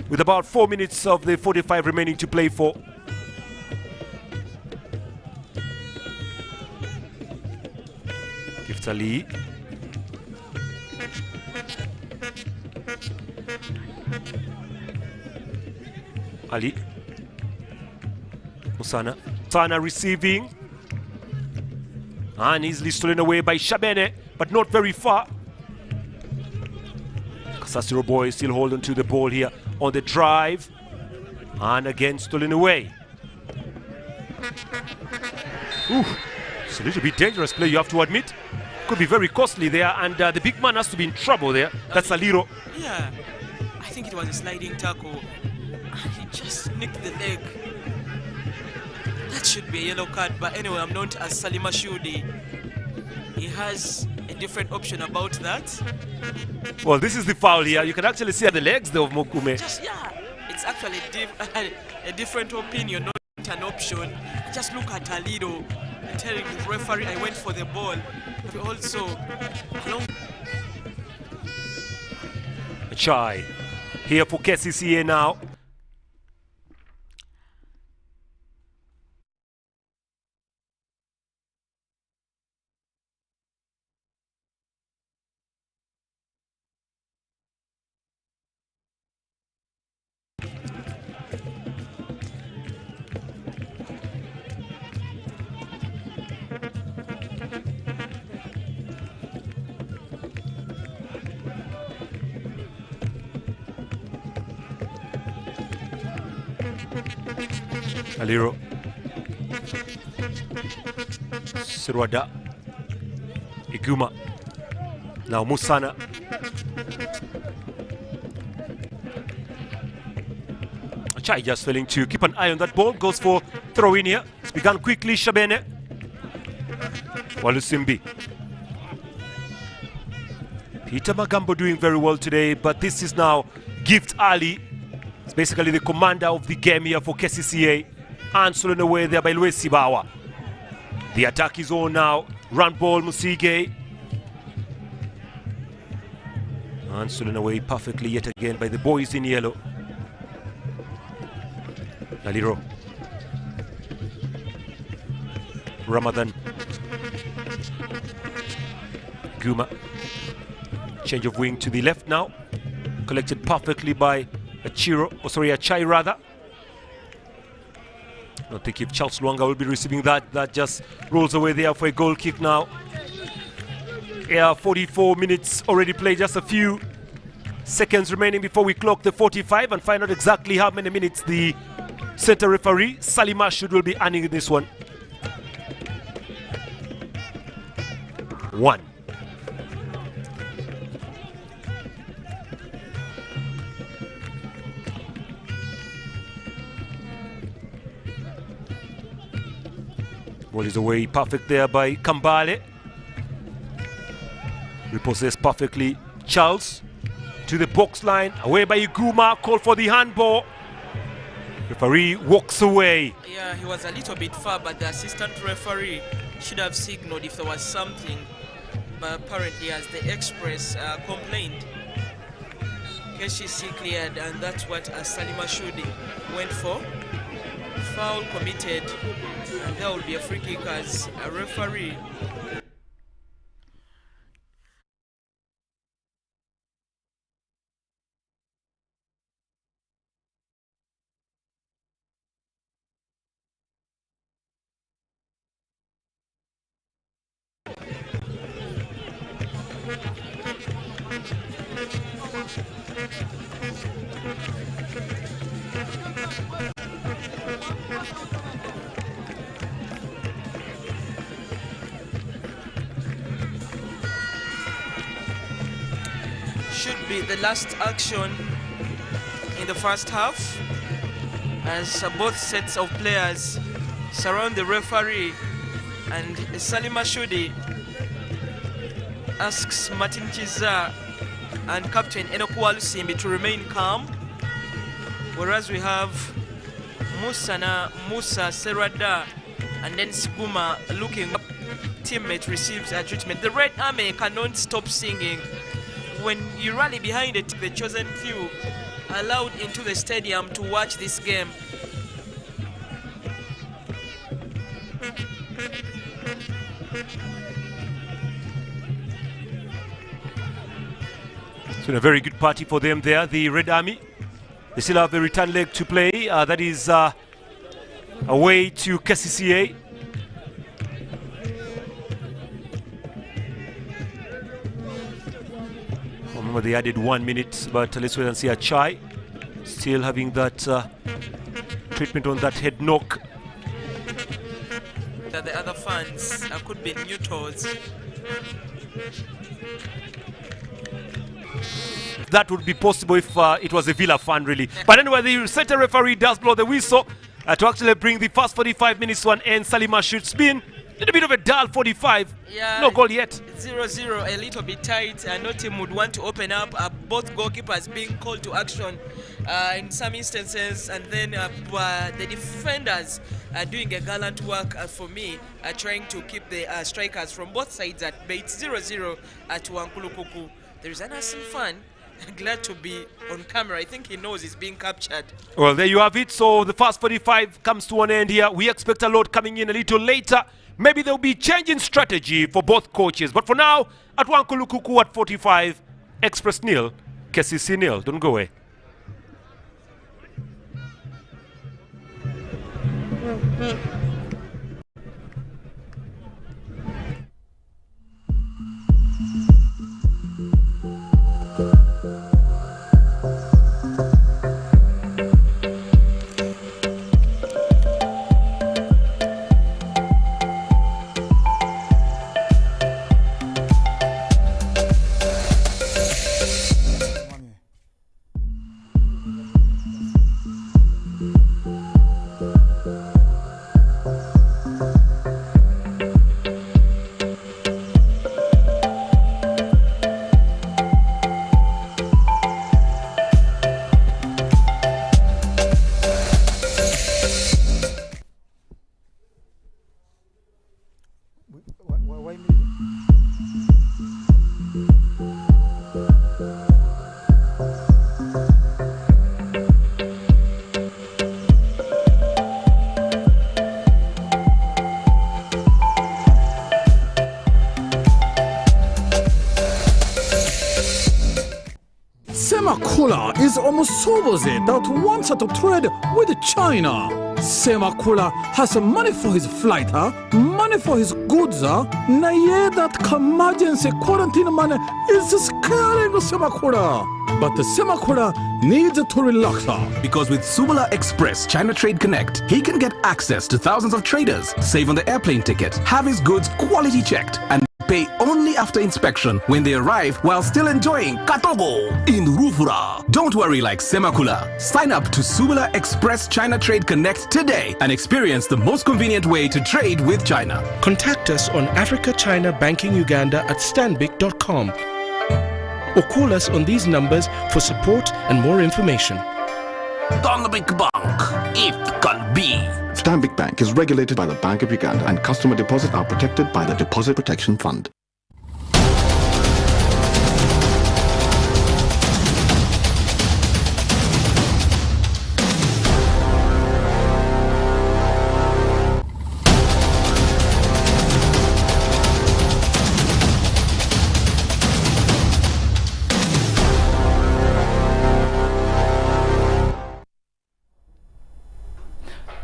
with about 4 minutes of the 45 remaining to play for. Gift Ali. Ali. Musana. Musana receiving. And easily stolen away by Shabene, but not very far. Kasasiro boys still holding to the ball here on the drive. And again stolen away. Ooh, it's a little bit dangerous play, you have to admit. Could be very costly there, and the big man has to be in trouble there. That's Aliro. Yeah, I think it was a sliding tackle. He just nicked the leg. That should be a yellow card, but anyway, I'm known as Salima Shudi. He has a different option about that. Well, this is the foul here. You can actually see the legs though of Mokume. Just, yeah, it's actually a different opinion, not an option. Just look at Alido telling the referee I went for the ball. Also, Chai here for KCCA now. Aliro. Sirwada. Iguma. Now Musana. Chai just failing to keep an eye on that ball. Goes for throw in here. It's begun quickly. Shabene. Walusimbi. Peter Magambo doing very well today, but this is now Gift Ali. It's basically the commander of the game here for KCCA. And stolen away there by Luis Sibawa. The attack is on now. Run ball, Musige. And stolen away perfectly yet again by the boys in yellow. Naliro. Ramadan. Guma. Change of wing to the left now. Collected perfectly by Achai rather. I don't think if Charles Luanga will be receiving that. That just rolls away there for a goal kick now. Yeah, 44 minutes already played, just a few seconds remaining before we clock the 45 and find out exactly how many minutes the center referee, Salima Shud, will be earning in this one. 1. Ball is away perfect there by Kambale. Repossessed perfectly. Charles to the box line. Away by Iguma. Call for the handball. Referee walks away. Yeah, he was a little bit far, but the assistant referee should have signaled if there was something. But apparently, as the Express complained, KCC cleared, and that's what Salima Shudi went for. Foul committed, and there will be a free kick as a referee. Should be the last action in the first half, as both sets of players surround the referee, and Salim Mashudi asks Martin Chiza and Captain Enoku Walusimbi to remain calm, whereas we have Musa Serada and then Siguma looking up. Teammate receives a treatment. The Red Army cannot stop singing. When you rally behind it, the chosen few allowed into the stadium to watch this game. It's been a very good party for them there, the Red Army. They still have a return leg to play. That is away to KCCA. Remember, they added 1 minute, but let's wait and see. Achai still having that treatment on that head knock. The other fans could be neutrals. That would be possible if it was a Villa fan, really. But anyway, the center referee does blow the whistle to actually bring the first 45 minutes to an end. Salima should spin. A little bit of a dull 45. Yeah, no goal yet. 0-0, a little bit tight. No team would want to open up. Both goalkeepers being called to action in some instances, and then the defenders are doing a gallant work for me, trying to keep the strikers from both sides at bay. 0-0 at Wankulukuku. There is an Asim fan glad to be on camera. I think he knows he's being captured. Well, there you have it. So the first 45 comes to an end here. We expect a lot coming in a little later. Maybe there'll be change in strategy for both coaches. But for now, at Wankulukuku at 45, Express nil, KCC nil. Don't go away. Semakula is almost Soboze that wants to trade with China. Semakula has money for his flight, money for his goods, na ye that emergency quarantine money is scaring Semakula. But the Semakula needs to relax. Because with Subala Express China Trade Connect, he can get access to thousands of traders, save on the airplane ticket, have his goods quality checked, and pay only after inspection when they arrive while still enjoying Katogo in Rufura. Don't worry like Semakula. Sign up to Subala Express China Trade Connect today and experience the most convenient way to trade with China. Contact us on Africa China Banking Uganda at stanbic.com or call us on these numbers for support and more information. Stanbic Bank, it can be. Stanbic Bank is regulated by the Bank of Uganda, and customer deposits are protected by the Deposit Protection Fund.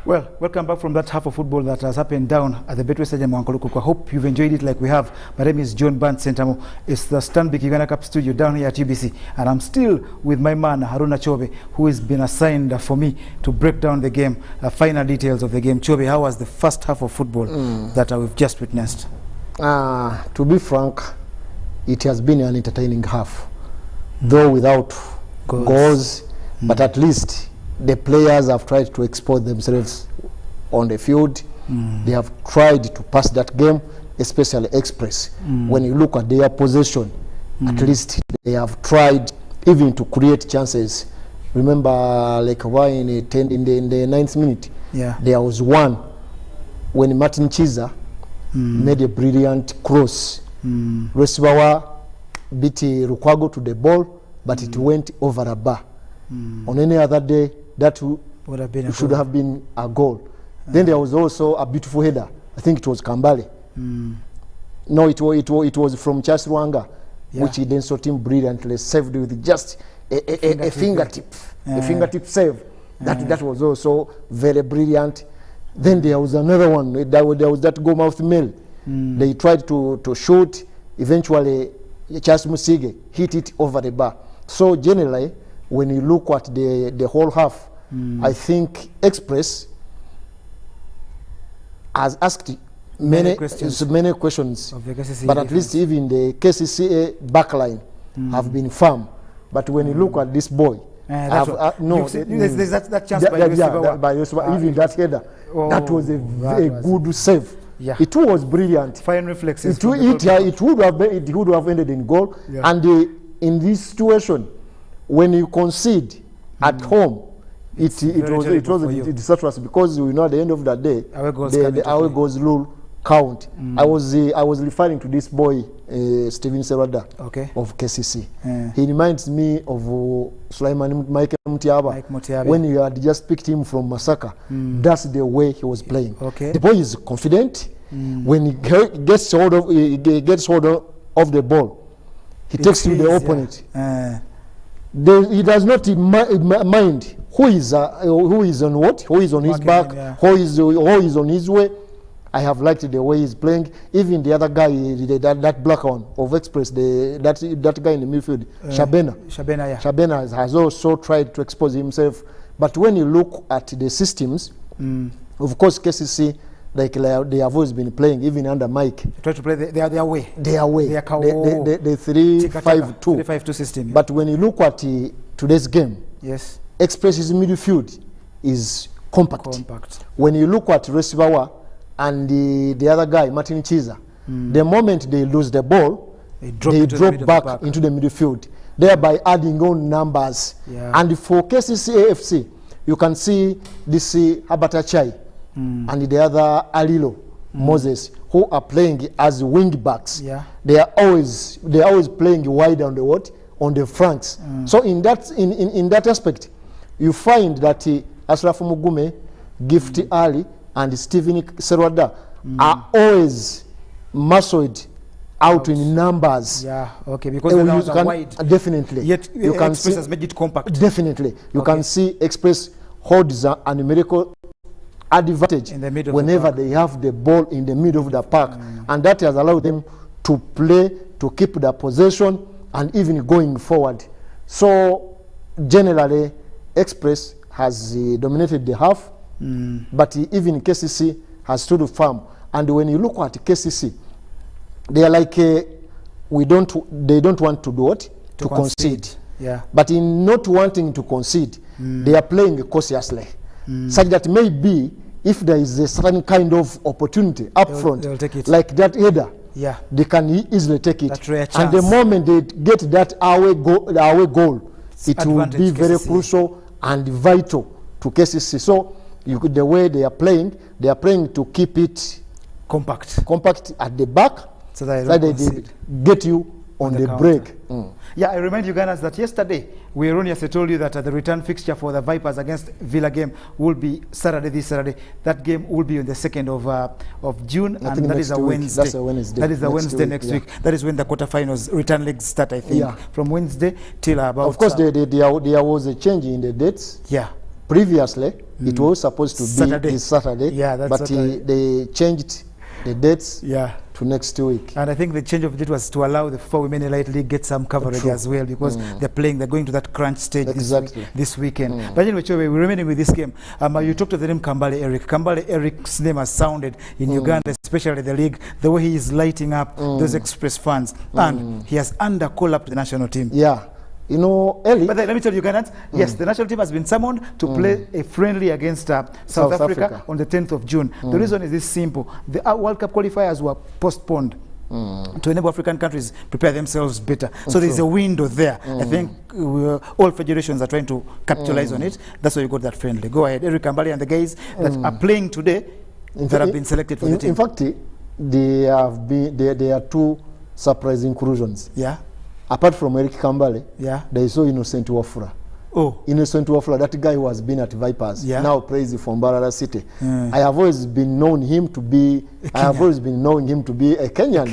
Well, welcome back from that half of football that has happened down at the Betway Stadium, Wankulukuku. I hope you've enjoyed it like we have. My name is John Bant Sentamo. It's the Stanbic Uganda Cup studio down here at UBC. And I'm still with my man, Haruna Chobe, who has been assigned for me to break down the game, final details of the game. Chobe, how was the first half of football that we've just witnessed? To be frank, it has been an entertaining half. Though without goals, but at least the players have tried to expose themselves on the field. They have tried to pass that game, especially Express. When you look at their possession, at least they have tried even to create chances. Remember, like why in the 9th minute, there was one when Martin Chiza made a brilliant cross. Resibawa beat Rukwago to the ball, but it went over a bar. On any other day, that would have been should have been a goal. Then there was also a beautiful header. I think it was Kambale. No, it was from Charles Rwanga, which he then saw him brilliantly saved with just a fingertip save. That was also very brilliant. Then there was another one. There was that go-mouth mill. They tried to shoot. Eventually, Charles Musige hit it over the bar. So generally, when you look at the whole half, I think Express has asked many questions but at least even the KCCA backline have been firm. But when you look at this boy, there's that chance by Yosua, even that header, that was a very good save. It was brilliant. Fine reflexes. It would have ended in goal. And in this situation, when you concede at home, it was disastrous, because we know at the end of the day the away goals rule count. I was referring to this boy Steven Serwada of KCC. He reminds me of Sulaiman Mike Mutiaba when you had just picked him from Masaka. That's the way he was playing. The boy is confident. When he gets hold of the ball, he takes to the opponent. He does not mind who is on what, who is on his back, who is on his way. I have liked the way he's playing. Even the other guy, that black one of Express, that guy in the midfield, Shabena has also tried to expose himself. But when you look at the systems, of course, KCC, like they have always been playing, even under Mike. Try to play their way. Their way. The 3-5-2. 3-5-2 system. But when you look at today's game, Express's midfield is compact. When you look at Resibawa and the other guy, Martin Chiza, the moment they lose the ball, they drop back into the midfield, thereby adding on numbers. And for KCCA FC, you can see this Habatachai and the other Alilo Moses, who are playing as wing backs. They are always playing wide on the flanks. So in that aspect, you find that Ashraf Mugume, Gifty Ali, and Stephen Serwada are always muscled out in numbers. Because they are wide. Definitely. Yet you can Express has made it compact. Definitely. You can see Express holds a numerical advantage in the middle whenever they have the ball in the middle of the park. And that has allowed them to play, to keep the possession, and even going forward. So generally, Express has dominated the half, but even KCC has stood firm. And when you look at KCC, they are like they don't want to do what? To concede. But in not wanting to concede, they are playing cautiously, such that maybe if there is a certain kind of opportunity up front, like that header, they can easily take it. And the moment they get that away goal, it will be very crucial and vital to KCC. So the way they are playing to keep it compact at the back, so that they get you on the break. Yeah, I remind you guys that yesterday we erroneously told you that the return fixture for the Vipers against Villa game will be this Saturday. That game will be on the 2nd of June, and that is a Wednesday. That's a Wednesday. That is a Wednesday next week. That is when the quarterfinals return legs start, I think, from Wednesday till about. Of course, there was a change in the dates. Previously, it was supposed to be this Saturday, but they changed the dates to next week. And I think the change of date was to allow the Fufa Women Elite League get some coverage as well, because they're going to that crunch stage this weekend. But anyway, we're remaining with this game. You talked of the name Kambale Eric. Kambale Eric's name has sounded in Uganda, especially the league, the way he is lighting up those Express fans. And he has under call up to the national team. You know, Ellie. But then, let me tell you, Ugandans, yes, the national team has been summoned to play a friendly against South Africa on the 10th of June. The reason is this simple. The World Cup qualifiers were postponed to enable African countries prepare themselves better. So there's a window there. I think all federations are trying to capitalize on it. That's why you got that friendly. Go ahead. Eric Kambale and the guys that are playing today that have been selected for the team. In fact, there are two surprise inclusions. Yeah. Apart from Eric Kambale, yeah, there is also Innocent Wafula. Oh. Innocent Wafula, that guy who has been at Vipers, now plays for Mbarara City. I have always been knowing him to be a Kenyan.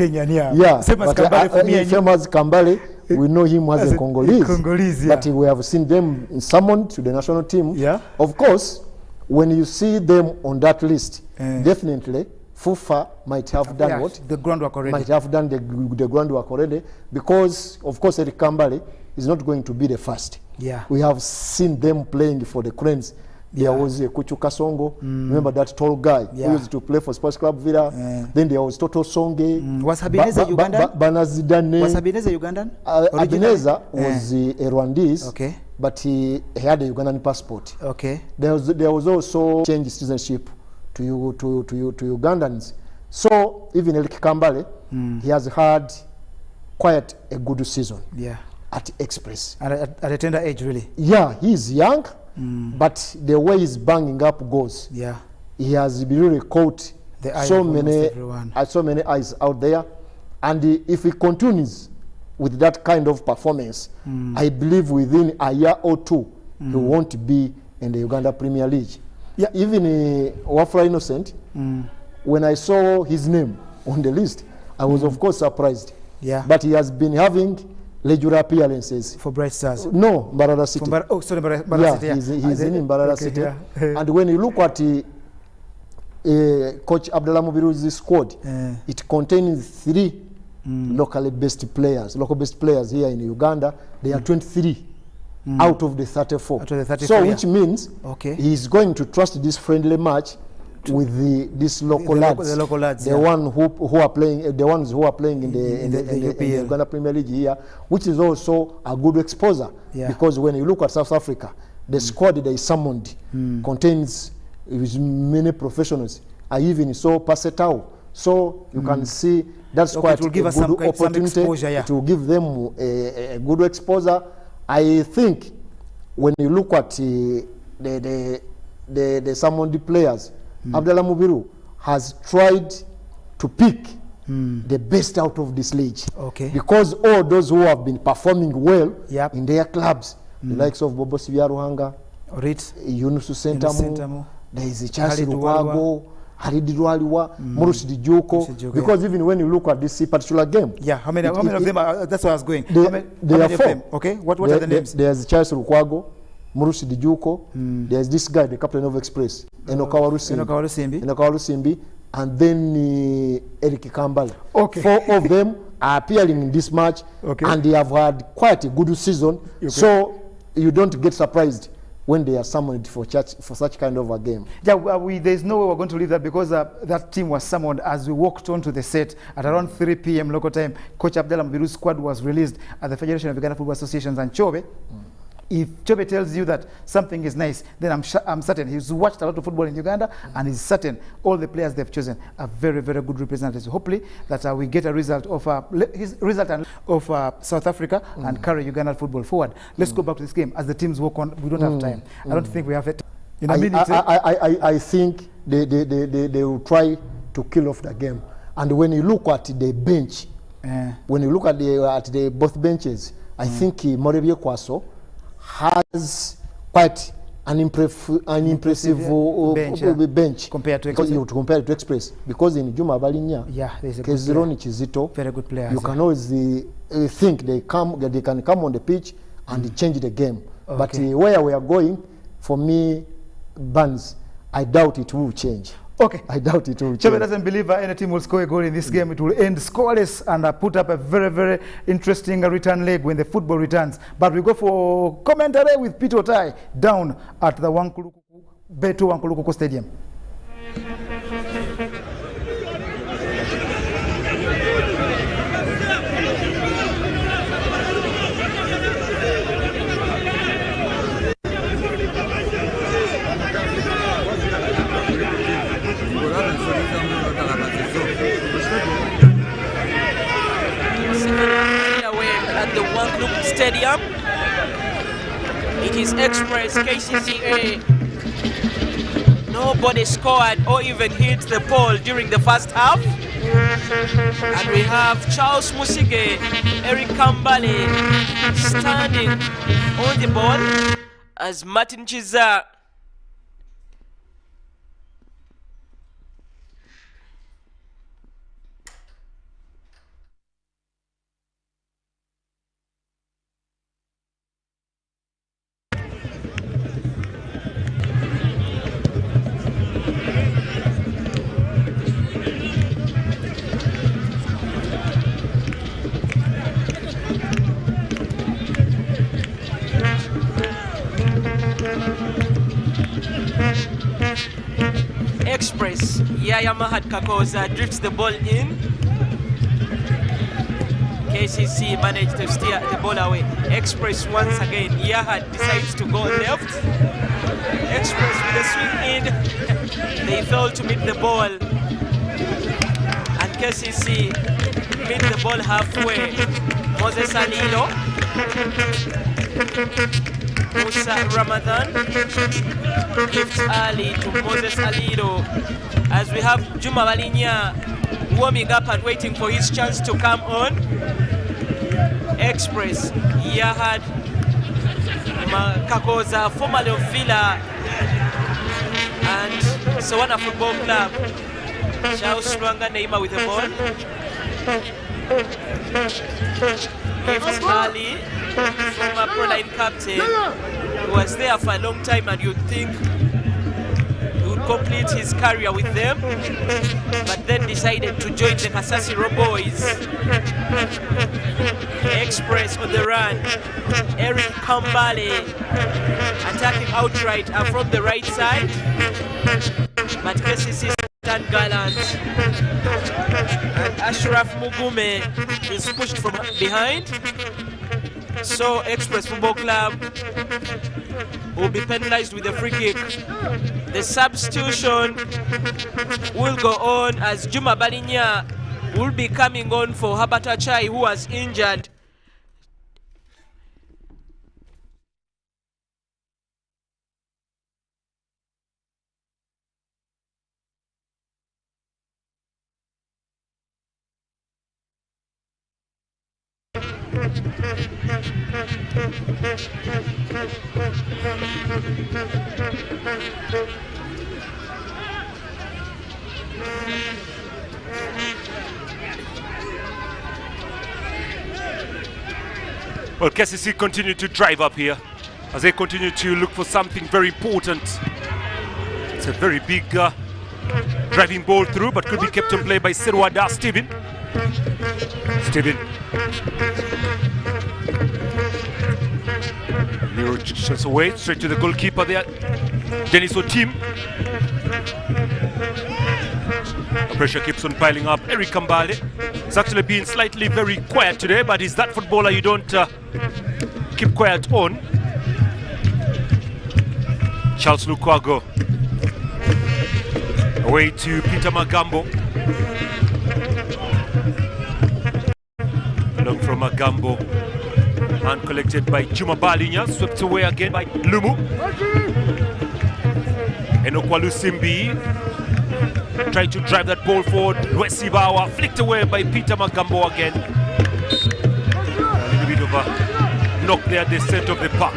Yeah. Same as Kambale for me. Same as Kambale, we know him as a Congolese. But we have seen them summoned to the national team. Yeah. Of course, when you see them on that list, definitely Fufa might have done what? The groundwork already. Might have done the groundwork already, because, of course, Eric Kambale is not going to be the first. Yeah. We have seen them playing for the Cranes. There was Kuchu Kasongo, remember that tall guy who used to play for Sports Club Villa. Then there was Toto Songe. Was Habineza Ugandan? Banazidane. Was Habineza Ugandan? Habineza was a Rwandese, okay, but he had a Ugandan passport. Okay. There was also changed citizenship to Ugandans. So even Eric Kambale, he has had quite a good season. Yeah. At Express. At a tender age, really. Yeah, he's young, but the way he's banging up goals. Yeah. He has really caught so many eyes out there, and if he continues with that kind of performance, I believe within a year or two he won't be in the Uganda Premier League. Yeah, even Wafula Innocent, when I saw his name on the list, I was of course surprised. Yeah. But he has been having regular appearances. For Bright Stars? No, Mbarara City. Mbarara City. He's in Mbarara City. Yeah. And when you look at Coach Abdallah Mubiru's squad, it contains 3 local best players here in Uganda. There are 23. Out of the 34. Out of the 34, so which means he's going to trust this friendly match with these local lads. The ones who are playing in the Uganda Premier League here, which is also a good exposure. Yeah. Because when you look at South Africa, the squad they summoned contains many professionals. I even saw Pasetau. So you can see that's quite a good opportunity. It will give them a good exposure. I think when you look at the summoned players, Abdallah Mubiru has tried to pick the best out of this league. Okay. Because all those who have been performing well in their clubs, the likes of Bobo Sibyaruhanga, Yunusu Sentamu, there is Charles Lukwago, Haridi Rwaliwa, Murusi Dijuko, because even when you look at this particular game, how many of them are? That's where I was going. There are 4. Okay, what are the names? There's Charles Lukwago, Murusi Dijuko. There's this guy, the captain of Express, Enokawa Rusimbi, and then Eric Kambale. Okay. 4 of them are appearing in this match, and they have had quite a good season. So you don't get surprised when they are summoned for such kind of a game. Yeah, there's no way we're going to leave that, because that team was summoned as we walked onto the set at around 3 p.m. local time. Coach Abdallah Mubiru's squad was released at the Federation of Uganda Football Associations and Chobe. If Chobe tells you that something is nice, then I'm certain he's watched a lot of football in Uganda, and he's certain all the players they've chosen are very, very good representatives. Hopefully that we get a result of South Africa and carry Uganda football forward. Let's go back to this game as the teams walk on. We don't have time. I don't think we have it. In a minute. I think they will try to kill off the game. And when you look at the bench, when you look at the both benches, I think Morebie Kwaso has quite an impressive bench compared to Express, because in Juma Balinya, Kezironi Chizito, very good players. You can always think they can come on the pitch and change the game. But where we are going, for me, Burns, I doubt it will change. Okay. I doubt it will. Chobe doesn't believe any team will score a goal in this game. It will end scoreless and put up a very, very interesting return leg when the football returns. But we go for commentary with Peter Otai down at the Beto Wankulukuku Stadium. Stadium. It is Express KCCA. Nobody scored or even hit the ball during the first half. And we have Charles Musige, Eric Kambale standing on the ball as Martin Chiza Express. Yaya Mahad Kakoza drifts the ball in. KCC managed to steer the ball away. Express once again. Yahad decides to go left. Express with a swing in. They fail to meet the ball. And KCC meet the ball halfway. Moses Alido. Musa Ramadan lifts early to Moses Alido as we have Juma Balinya warming up and waiting for his chance to come on. Express, Yahad Kakoza, formerly of Villa and Sawana Football Club. Charles Swanga Neima with the ball. Lifts early. Former Proline captain who was there for a long time, and you'd think he would complete his career with them, but then decided to join the Kasasiro boys. Express on the run. Eric Kambale attacking outright from the right side, but KCC stand gallant. And Ashraf Mugume is pushed from behind. So Express Football Club will be penalized with a free kick. The substitution will go on as Juma Balinya will be coming on for Habata Chai, who was injured. Well, KCC continue to drive up here as they continue to look for something very important. It's a very big driving ball through, but could be kept in play by Serwada Steven. Steven. Lero shots away, straight to the goalkeeper there, Dennis Otim. The pressure keeps on piling up. Eric Kambale has actually been slightly very quiet today, but he's that footballer you don't keep quiet on. Charles Lukwago away to Peter Magambo. Long from Magambo and collected by Juma Balinya, swept away again by Lumu. Enokwalu Simbi tried to drive that ball forward. Lwesibawa flicked away by Peter Magambo again. A little bit of a knock there at the center of the park.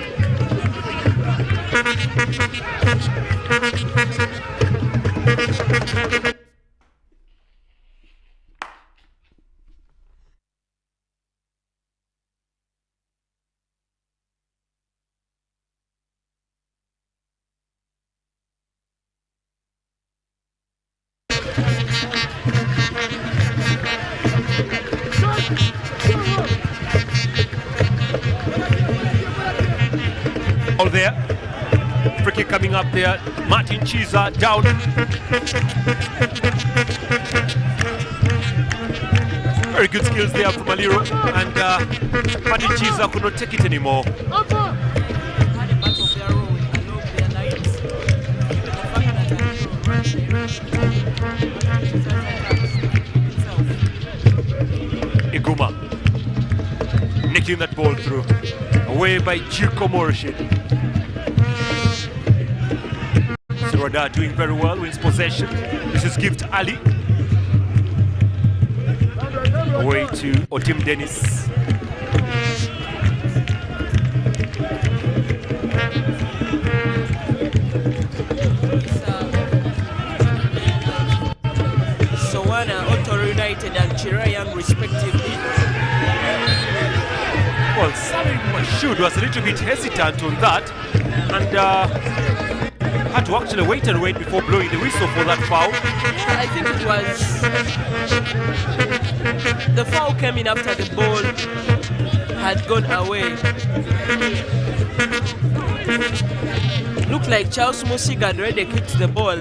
All there. Free kick coming up there. Martin Chiza down. Very good skills there from Aliro. And Martin Chiza could not take it anymore. Iguma. nicking that ball through. Away by Juko Morshid. Siroda doing very well, wins possession. This is Gift Ali. Away to Otim Dennis. United and Chirayan respectively. Well, Salim Mashoud was a little bit hesitant on that and had to actually wait and wait before blowing the whistle for that foul. I think it was the foul came in after the ball had gone away. Looked like Charles Musiga had already kicked the ball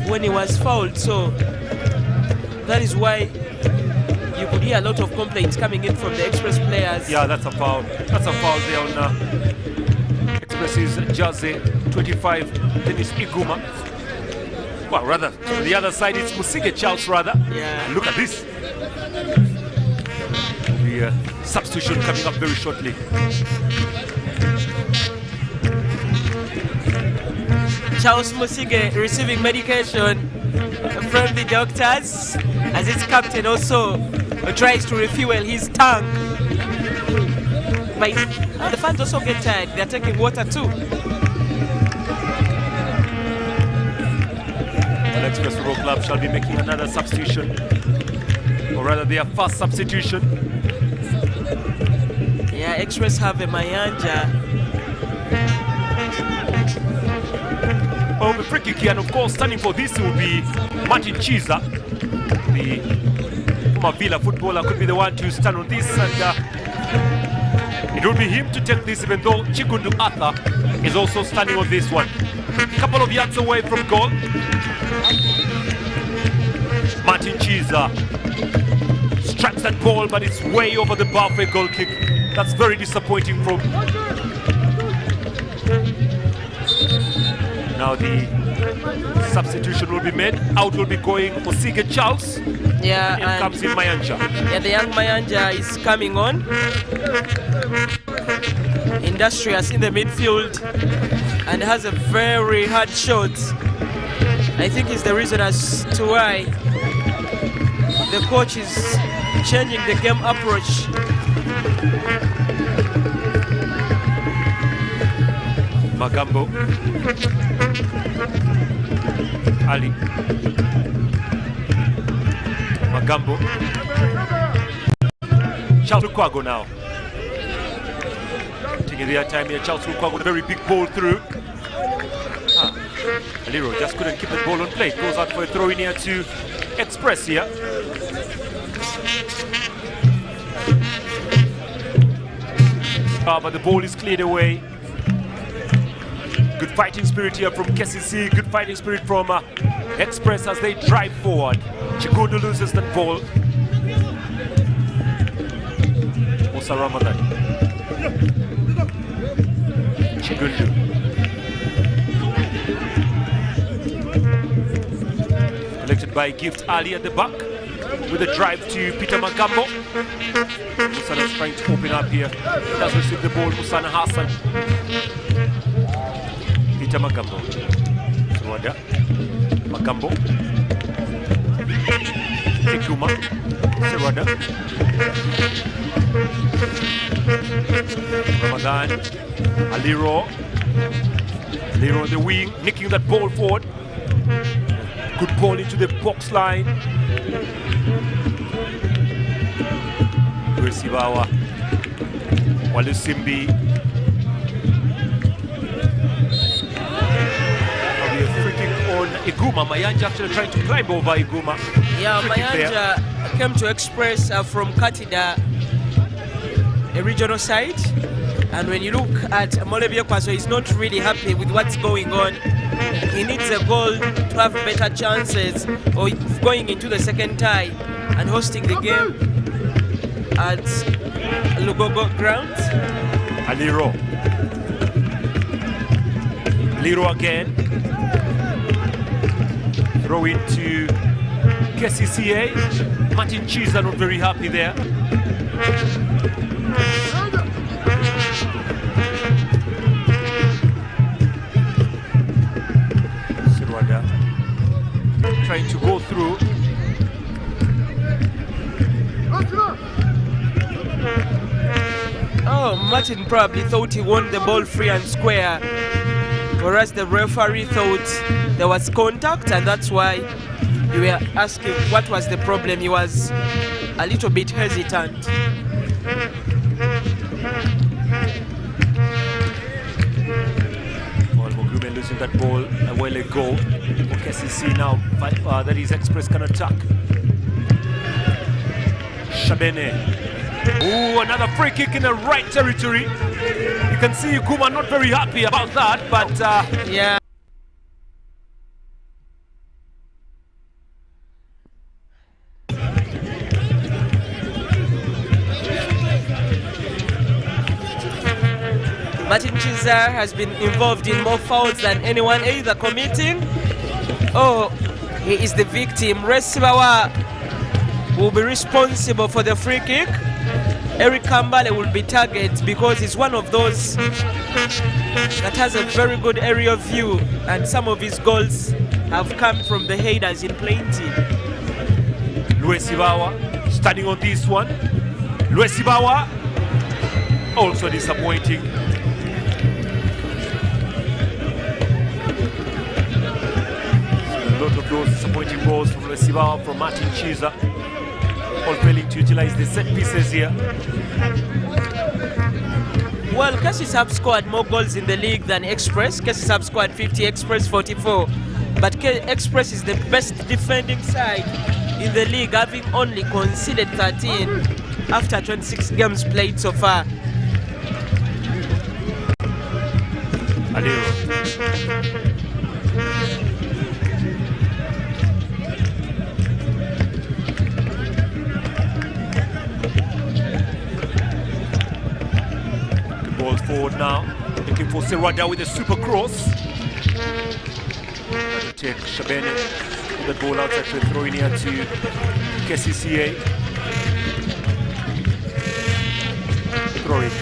when he was fouled, so that is why you could hear a lot of complaints coming in from the Express players. Yeah, that's a foul. That's a foul there on Express's jersey 25, Dennis Iguma. Well, rather, on the other side, it's Musige Charles, rather. Yeah. And look at this. The substitution coming up very shortly. Charles Musige receiving medication from the doctors, as its captain also tries to refuel his tank. But the fans also get tired, they're taking water too. The Express Football Club shall be making another substitution, or rather their first substitution. Yeah, Express have a Mayanja. Oh, the free kick here, and of course standing for this will be Martin Chiza, the former Villa footballer, could be the one to stand on this, and it will be him to take this, even though Chigundu Arthur is also standing on this one. A couple of yards away from goal. Martin Chiza strikes that ball, but it's way over the bar for a goal kick. That's very disappointing from... Now the substitution will be made. Out will be going Osige Charles. Yeah, and comes in Mayanja. Yeah, the young Mayanja is coming on. Industrious in the midfield and has a very hard shot. I think it's the reason as to why the coach is changing the game approach. Magambo, Ali, Magambo, Charles Lukwago now. Taking their time here, Charles Lukwago, a very big ball through. Aliro just couldn't keep the ball on play. Goes out for a throw in here to Express here. But the ball is cleared away. Good fighting spirit here from KCC, good fighting spirit from Express as they drive forward. Chigundu loses that ball. Musa Ramadan. Chigundu. Collected by Gift Ali at the back with a drive to Peter Magambo. Musana is trying to open up here. Does receive the ball, Musana Hassan. Peter Magambo. Rwanda. Magambo. Tekuma. Rwanda. Ramadan. Aliro. Aliro on the wing, nicking that ball forward. Good ball into the box line. Sibawa. Walusimbi. On Iguma. Mayanja actually trying to climb over Iguma. Yeah, Mayanja came to Express from Katida, a regional side. And when you look at Molebia Kwaso, he's not really happy with what's going on. He needs a goal to have better chances of going into the second tie and hosting the game at Lugogo grounds. Aliro. Aliro again. Throw it to KCCA. Martin Chiza not very happy there. Oh, Martin probably thought he won the ball free and square, whereas the referee thought there was contact, and that's why you were asking what was the problem. He was a little bit hesitant. Well, Mugume losing that ball a while ago. For KCC now, that is Express can attack. Shabene. Ooh, another free kick in the right territory. You can see Kuma not very happy about that, but yeah. Martin Chiza has been involved in more fouls than anyone, either committing or he is the victim. Resibawa will be responsible for the free kick. Eric Kambale will be targeted because he's one of those that has a very good aerial view, and some of his goals have come from the headers in plenty. Luesibawa standing on this one. Luesibawa also disappointing. A lot of those disappointing balls from Luesibawa, from Martin Chiza. All failing to utilize the set pieces here. Well, KCCA have scored more goals in the league than Express. KCCA have scored 50, Express 44. But Express is the best defending side in the league, having only conceded 13 after 26 games played so far. Adeo. Ball forward now, looking for Serwada with a super cross. Take Shabene, the ball outside for throwing here to KCCA. Throw it.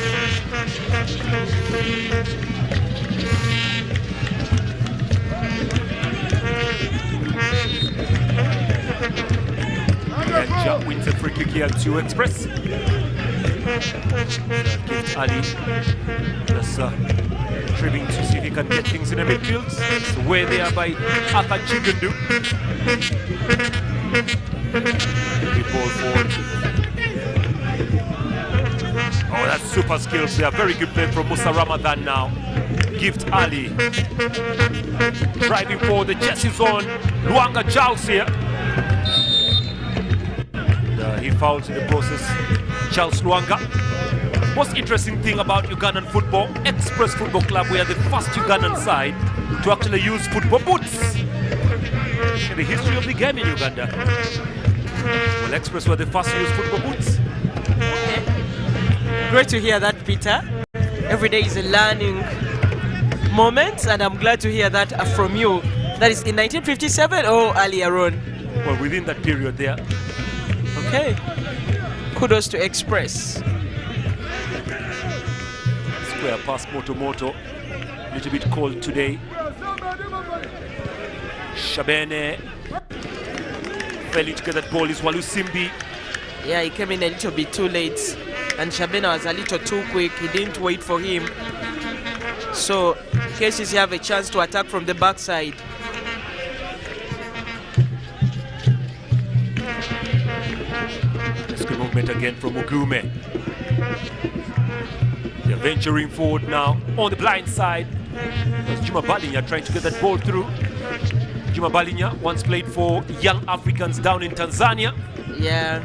And Jack wins a free kick here to Express. Gift Ali just trimming to see if he can get things in the midfield. So where they are by Arthur Chigundu. Big ball forward. Oh, that's super skills there. Very good play from Musa Ramadan now. Gift Ali driving forward. The chest is on Luanga Charles here. And, he fouls in the process. Charles Luanga. Most interesting thing about Ugandan football, Express Football Club, we are the first Ugandan side to actually use football boots in the history of the game in Uganda. Well, Express were the first to use football boots. Great to hear that, Peter. Every day is a learning moment, and I'm glad to hear that from you. That is in 1957 or earlier on? Well, within that period there. Okay. Kudos to Express. Square pass Moto. Little bit cold today. Shabene failing to get that ball is Walusimbi. Yeah, he came in a little bit too late, and Shabene was a little too quick. He didn't wait for him. So KCCA have a chance to attack from the backside. Let's go movement again from Mugume. They're venturing forward now on the blind side. That's Juma Balinya trying to get that ball through. Juma Balinya once played for Young Africans down in Tanzania. Yeah,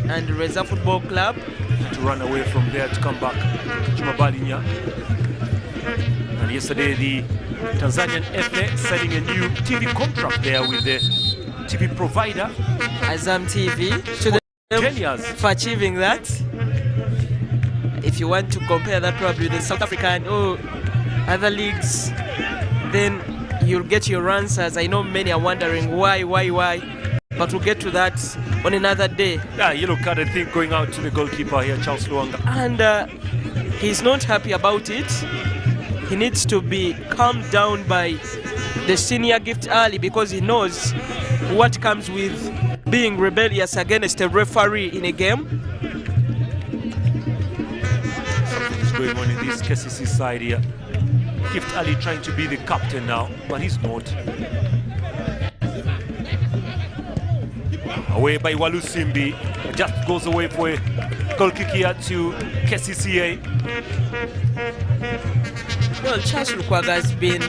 and Reza Football Club. To run away from there to come back. Juma Balinya. And yesterday the Tanzanian FA signing a new TV contract there with the TV provider. Azam TV. To them for achieving that. If you want to compare that probably with the South African or other leagues, then you'll get your answers. I know many are wondering why, but we'll get to that on another day. Yeah, yellow card I think going out to the goalkeeper here, Charles Luanga. And he's not happy about it. He needs to be calmed down by the senior Gift Ali, because he knows what comes with being rebellious against a referee in a game. change going on in this KCC side here. Gift Ali trying to be the captain now, but he's not. Away by Walusimbi, just goes away for a goal kick here to KCCA. Well, Charles Lukwago has been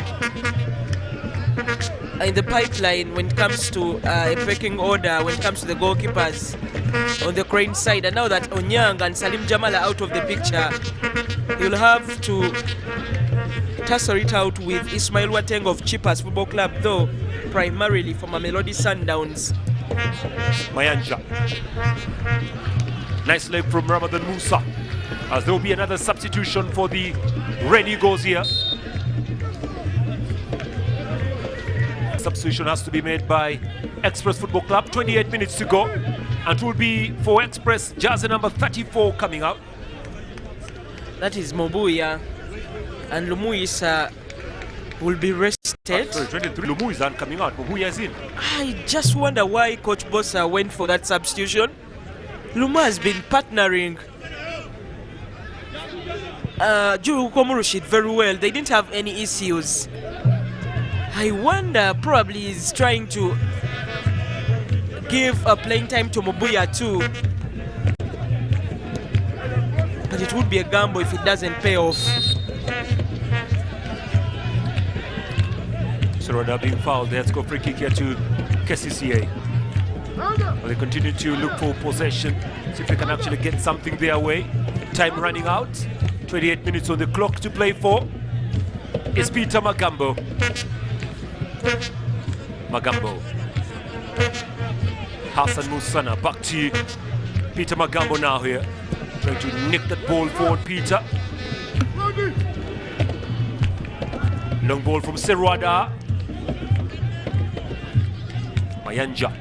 in the pipeline when it comes to a pecking order, when it comes to the goalkeepers on the Crane side. And now that Onyang and Salim Jamal are out of the picture, he'll have to tussle it out with Ismail Wateng of Chipas Football Club, though primarily for Mamelodi Sundowns. Mayanja. Nice leg from Ramadan Musa, as there will be another substitution for the Red Eagles here. Substitution has to be made by Express Football Club. 28 minutes to go, and it will be for Express jersey number 34 coming out. That is Mobuya, and Lumuisa will be rested. Sorry, 23 Lumuisa coming out. Mobuya is in. I just wonder why Coach Bossa went for that substitution. Luma has been partnering Juru Komurushid very well. They didn't have any issues. I wonder, probably he's trying to give a playing time to Mobuya too. But it would be a gamble if it doesn't pay off. Sarada being fouled. Let's go free kick here to KCCA. Well, they continue to look for possession, see if they can actually get something their way. Time running out. 28 minutes on the clock to play for. It's Peter Magambo. Hassan Musana back to Peter Magambo now here. Trying to nick that ball forward, Peter. Long ball from Serwada. Mayanja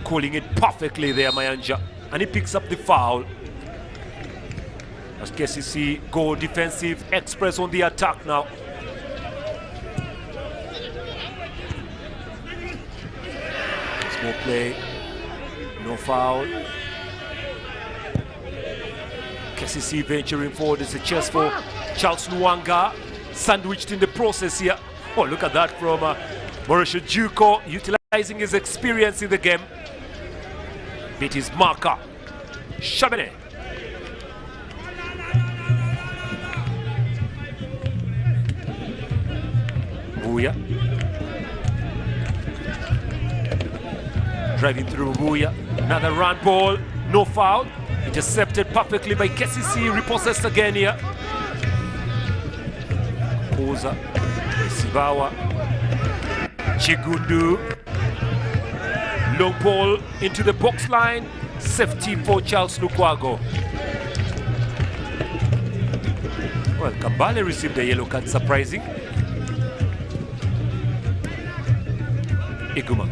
calling it perfectly there, Mayanja. And he picks up the foul. As KCC go defensive, Express on the attack now. Small play, no foul. KCC venturing forward. It's a chest for Charles Luanga, sandwiched in the process here. Oh, look at that from Mauricio Juko, utilizing his experience in the game. Beat his marker, Shabene. Buya. Driving through Buya. Another run ball, no foul. Intercepted perfectly by KCC, repossessed again here. Koza, Sibawa, Chigundu. Long ball into the box line. Safety for Charles Lukwago. Well, Kambale received a yellow card, surprising. Iguma.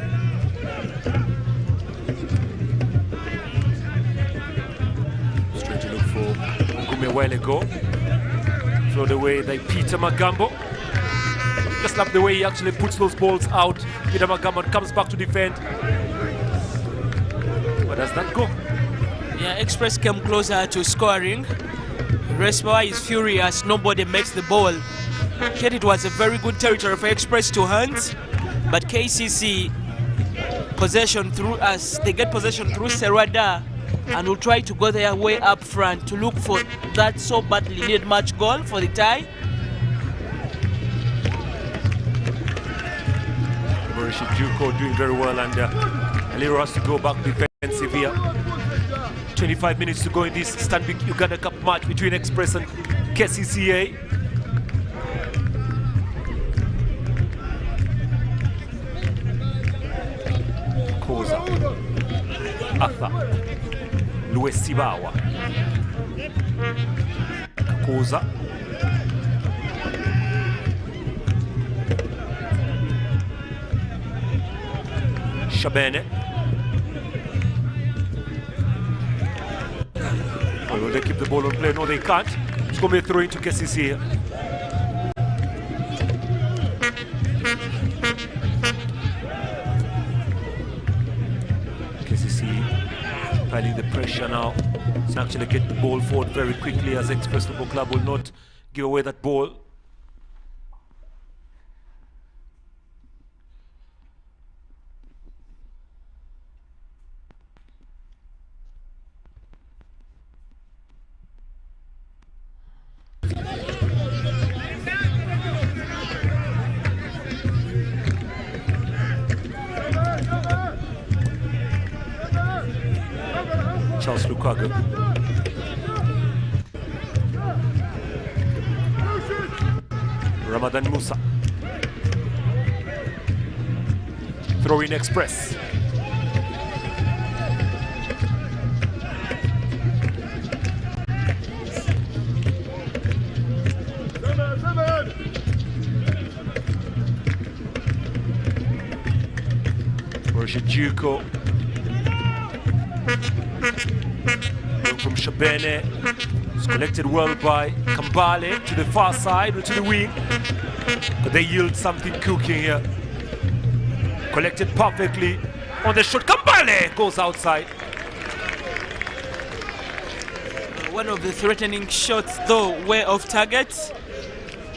Straight to look for Ngume a while ago. Floated away by Peter Magambo. Just love the way he actually puts those balls out. Peter Magambo comes back to defend. Where does that go? Yeah, Express came closer to scoring. Respoa is furious, nobody makes the ball. Yet it was a very good territory for Express to hunt. But KCC possession through us, they get possession through Serwada and will try to go their way up front to look for that so badly needed match goal for the tie. Mauricio Juko doing very well, and Aliro has to go back defensive here. 25 minutes to go in this Stanbic Uganda Cup match between Express and KCCA. Koza, Atha, Luis Sibawa, Koza, Shabene. Well, will they keep the ball on play? No, they can't. It's going to be a throw into KCC here. KCC piling the pressure now. So actually get the ball forward very quickly, as Express Football Club will not give away that ball. Charles Lukaku. Ramadan Musa. Throw in Express. Juko. From Shabene. It's collected well by Kambale to the far side or to the wing. But they yield something cooking here. Collected perfectly on the shot. Kambale goes outside. One of the threatening shots, though, way off target.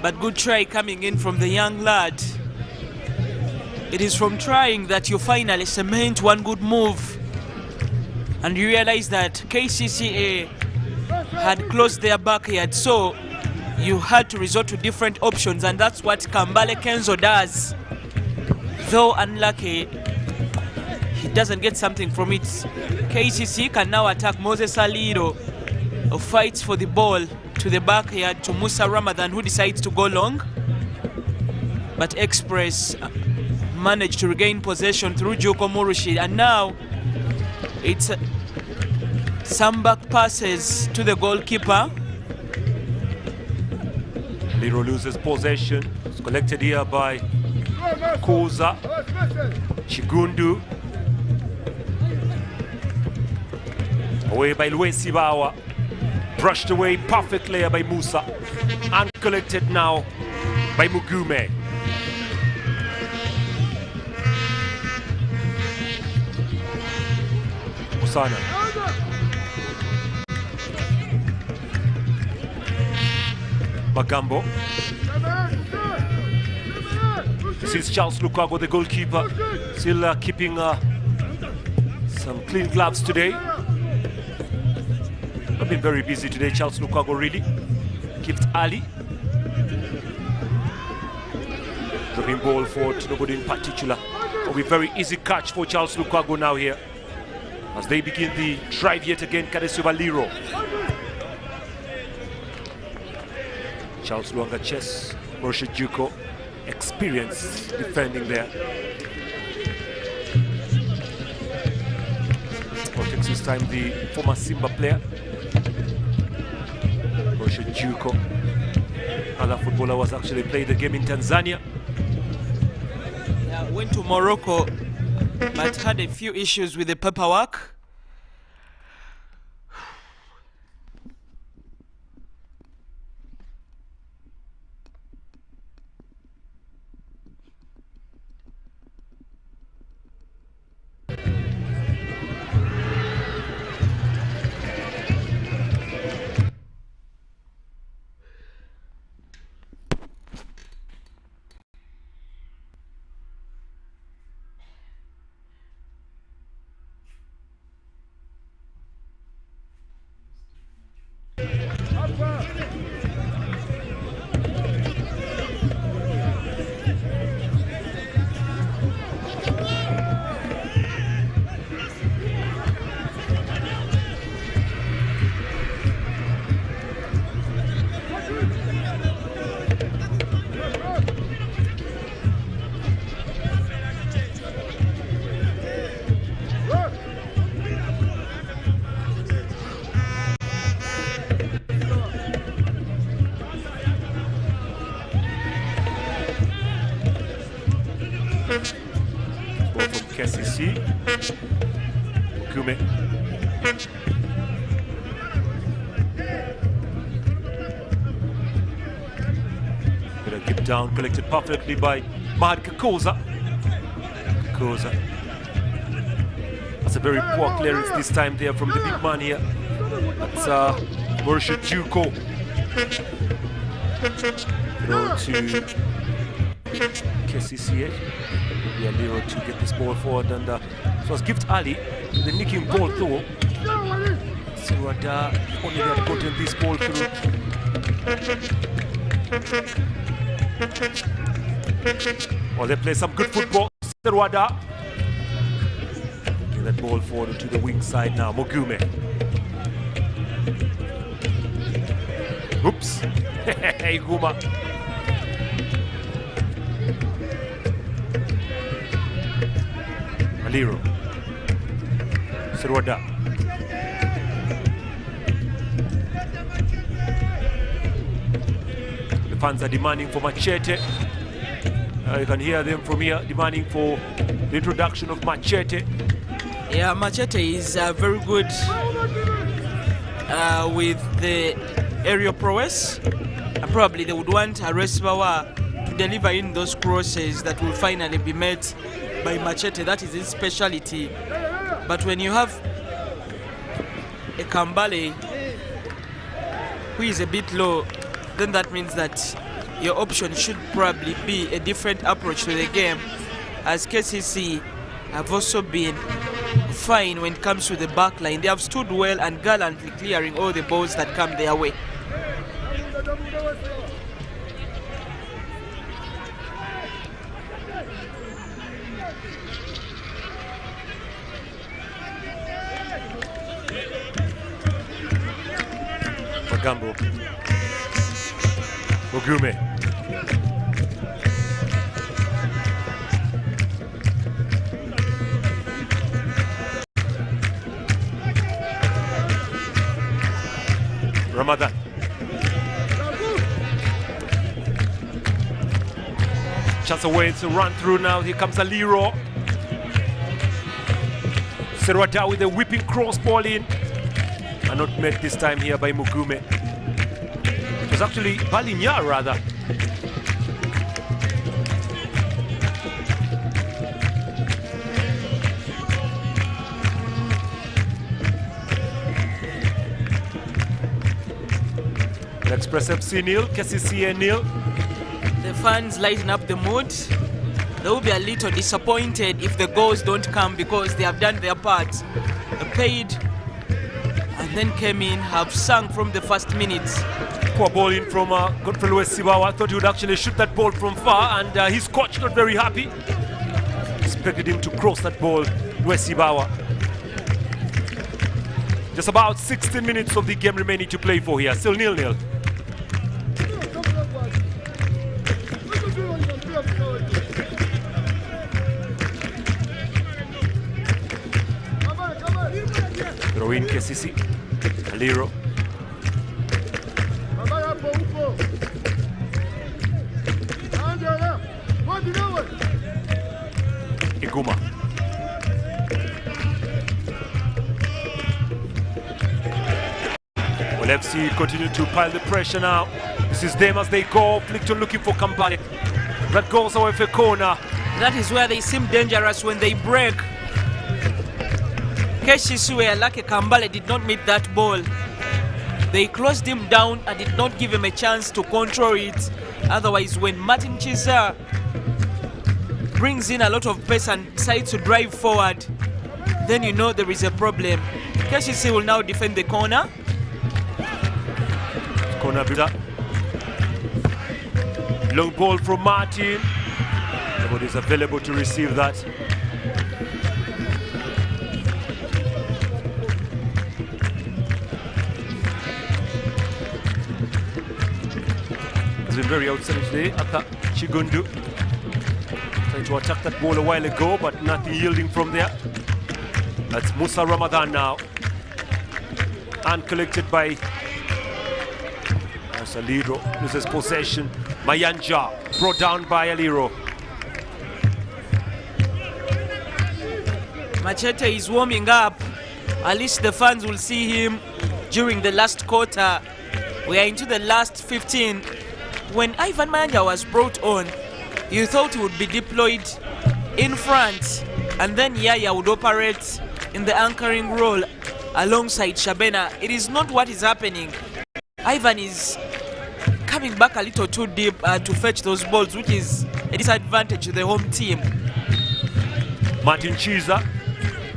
But good try coming in from the young lad. It is from trying that you finally cement one good move. And you realize that KCCA had closed their backyard, so you had to resort to different options, and that's what Kambale Kenzo does. Though unlucky, he doesn't get something from it. KCC can now attack Moses Aliro, who fights for the ball to the backyard to Musa Ramadan, who decides to go long. But Express managed to regain possession through Joko Murushi, and now it's some back passes to the goalkeeper. Liro loses possession. It's collected here by Koza. Chigundu. Away by Luis Sibawa. Brushed away perfectly by Musa. And collected now by Mugume. Osana. Magambo. This is Charles Lukaku, the goalkeeper, still keeping some clean gloves today. I've been very busy today, Charles Lukaku, really. Gift Ali. Dropping ball forward, nobody in particular. It'll be very easy catch for Charles Lukaku now here, as they begin the drive yet again, courtesy of Aliro. Charles Luanga chess, Mauricio Juko, experience defending there. Protects this time the former Simba player, Mauricio Juko. Another footballer was actually played the game in Tanzania. Yeah, went to Morocco, but had a few issues with the paperwork. Ball from KCC. Kume. Gonna get down, collected perfectly by Mahad Kakoza. Kakoza. That's a very poor clearance this time there from the big man here. That's Mauricio Juko. Throw to KCCA. We are Lero to get this ball forward, and so it's Gift Ali, the nicking ball through. Sirwada only had gotten this ball through. Well, they play some good football. Sirwada. Get that ball forward to the wing side now. Mugume. Oops. Hey, Guma. Aliro. Sirwada. The fans are demanding for Machete. You can hear them from here demanding for the introduction of Machete. Yeah, Machete is very good with the aerial prowess. Probably they would want Aresbawa to deliver in those crosses that will finally be met by Machete. That is his speciality. But when you have a Kambale who is a bit low, then that means that your option should probably be a different approach to the game, as KCC have also been fine when it comes to the back line. They have stood well and gallantly clearing all the balls that come their way. Magambo. Mugume. Ramadan. Chance away to run through now. Here comes Aliro. Serwada with a whipping cross ball in. And not met this time here by Mugume. It was actually Balinya rather. Express FC nil, KCCA nil. The fans lighten up the mood. They will be a little disappointed if the goals don't come because they have done their part. They paid and then came in, have sung from the first minutes. Poor ball in from Godfrey Wesibawa. Thought he would actually shoot that ball from far, and his coach not very happy. Expected him to cross that ball, Wesibawa. Just about 16 minutes of the game remaining to play for here. Still 0-0. Throw in KCC. Aliro. Iguma. Well, FC continue to pile the pressure now. This is them as they go. Flickton looking for Kampale. That goes away for corner. That is where they seem dangerous when they break. KCCA, like Kambale, did not meet that ball. They closed him down and did not give him a chance to control it. Otherwise, when Martin Chisa brings in a lot of pace and decides to drive forward, then you know there is a problem. KCCA will now defend the corner. Corner builder. Long ball from Martin. Nobody is available to receive that. Has been very outstanding today. Aka Chigundu trying to attack that ball a while ago, but nothing yielding from there. That's Musa Ramadan now. And collected by Aliro. Loses possession. Mayanja brought down by Aliro. Machete is warming up. At least the fans will see him during the last quarter. We are into the last 15. When Ivan Mayanja was brought on, you thought he would be deployed in front, and then Yaya would operate in the anchoring role. alongside Shabena. It is not what is happening. Ivan is coming back a little too deep to fetch those balls, which is a disadvantage to the home team. Martin Chiza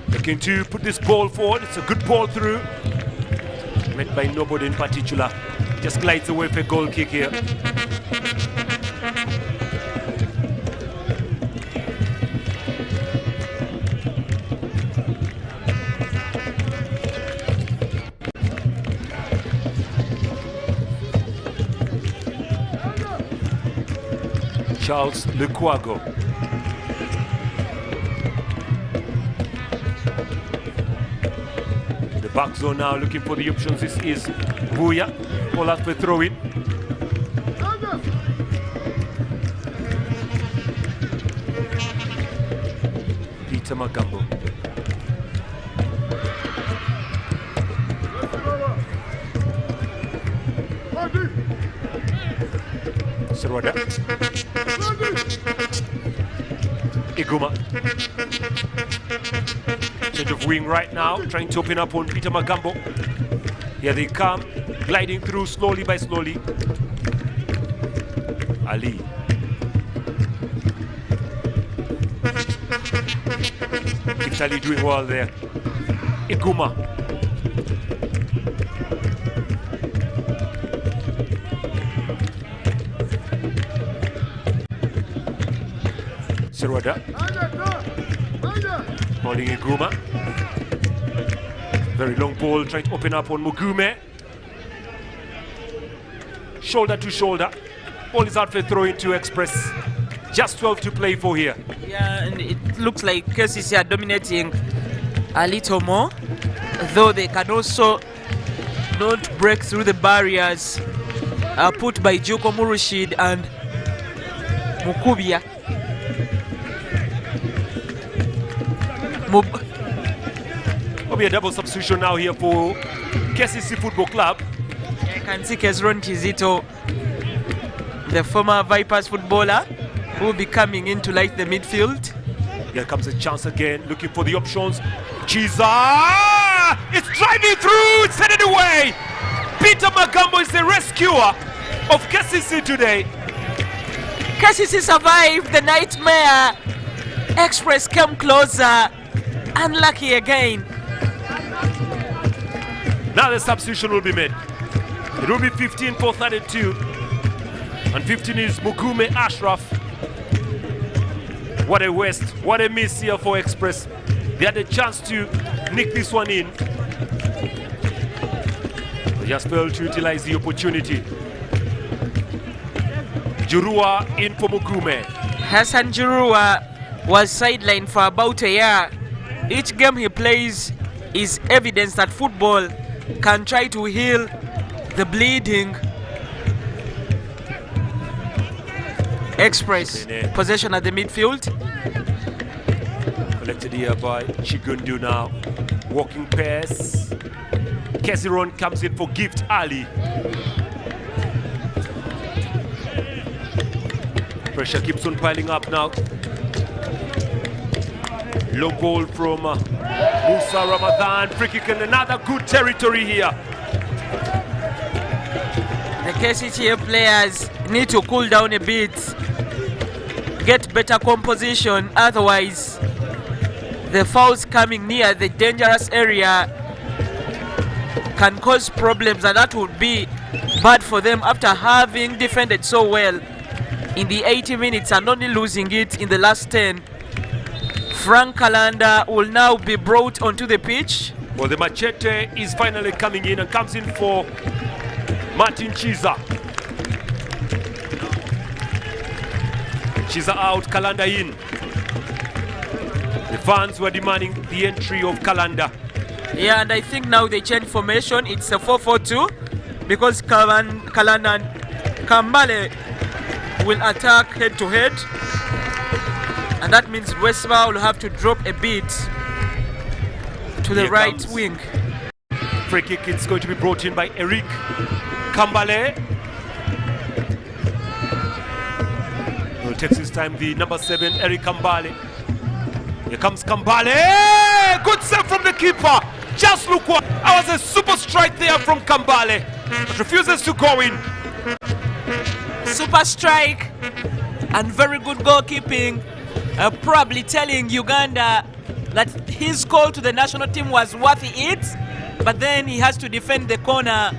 looking to put this ball forward. It's a good ball through. Met by nobody in particular. Just glides away for a goal kick here. Charles Lukwago. The back zone now looking for the options. This is Buya. Ball out for throw in. Peter Magambo. Serwada. Iguma. Change of wing right now, trying to open up on Peter Magambo. Here they come, gliding through slowly by slowly. Ali. Keeps Ali doing well there. Iguma. Serwada. Holding Iguma. Very long ball, trying to open up on Mugume. Shoulder to shoulder. Ball is out for a throw into Express. Just 12 to play for here. Yeah, and it looks like KCCA are dominating a little more, though they can also not break through the barriers put by Joko Murushid and Mukubia. Will be a double substitution now here for KCC Football Club. I can see Kezron Kizito, the former Vipers footballer, who will be coming in to light the midfield. Here comes a chance again, looking for the options. Chiza! It's driving through, it's headed away! Peter Magambo is the rescuer of KCC today. KCC survived the nightmare. Express came closer. Unlucky again. Now the substitution will be made. It will be 15 for 32. And 15 is Mugume Ashraf. What a waste, what a miss here for Express. They had a chance to nick this one in. They just failed to utilize the opportunity. Jurua in for Mugume. Hassan Jurua was sidelined for about a year. Each game he plays is evidence that football can try to heal the bleeding. Express possession at the midfield. Collected here by Chigundu now. Walking pass. Keziron comes in for Gift Ali. Pressure keeps on piling up now. Low ball from Musa Ramadan. Free kick in another good territory here. The KCCA players need to cool down a bit, get better composition, otherwise the fouls coming near the dangerous area can cause problems, and that would be bad for them after having defended so well in the 80 minutes and only losing it in the last 10. Frank Kalanda will now be brought onto the pitch. Well, the machete is finally coming in and comes in for Martin Chiza. Chiza out, Kalanda in. The fans were demanding the entry of Kalanda. Yeah, and I think now they change formation. It's a 4-4-2 because Kalanda and Kambale will attack head to head. And that means Westma will have to drop a bit to the right wing. Free kick, it's going to be brought in by Eric Kambale. Well, takes his time, the number 7, Eric Kambale. Here comes Kambale! Good save from the keeper! Just look what, that was a super strike there from Kambale. But refuses to go in. Super strike and very good goalkeeping. Probably telling Uganda that his call to the national team was worth it, but then he has to defend the corner.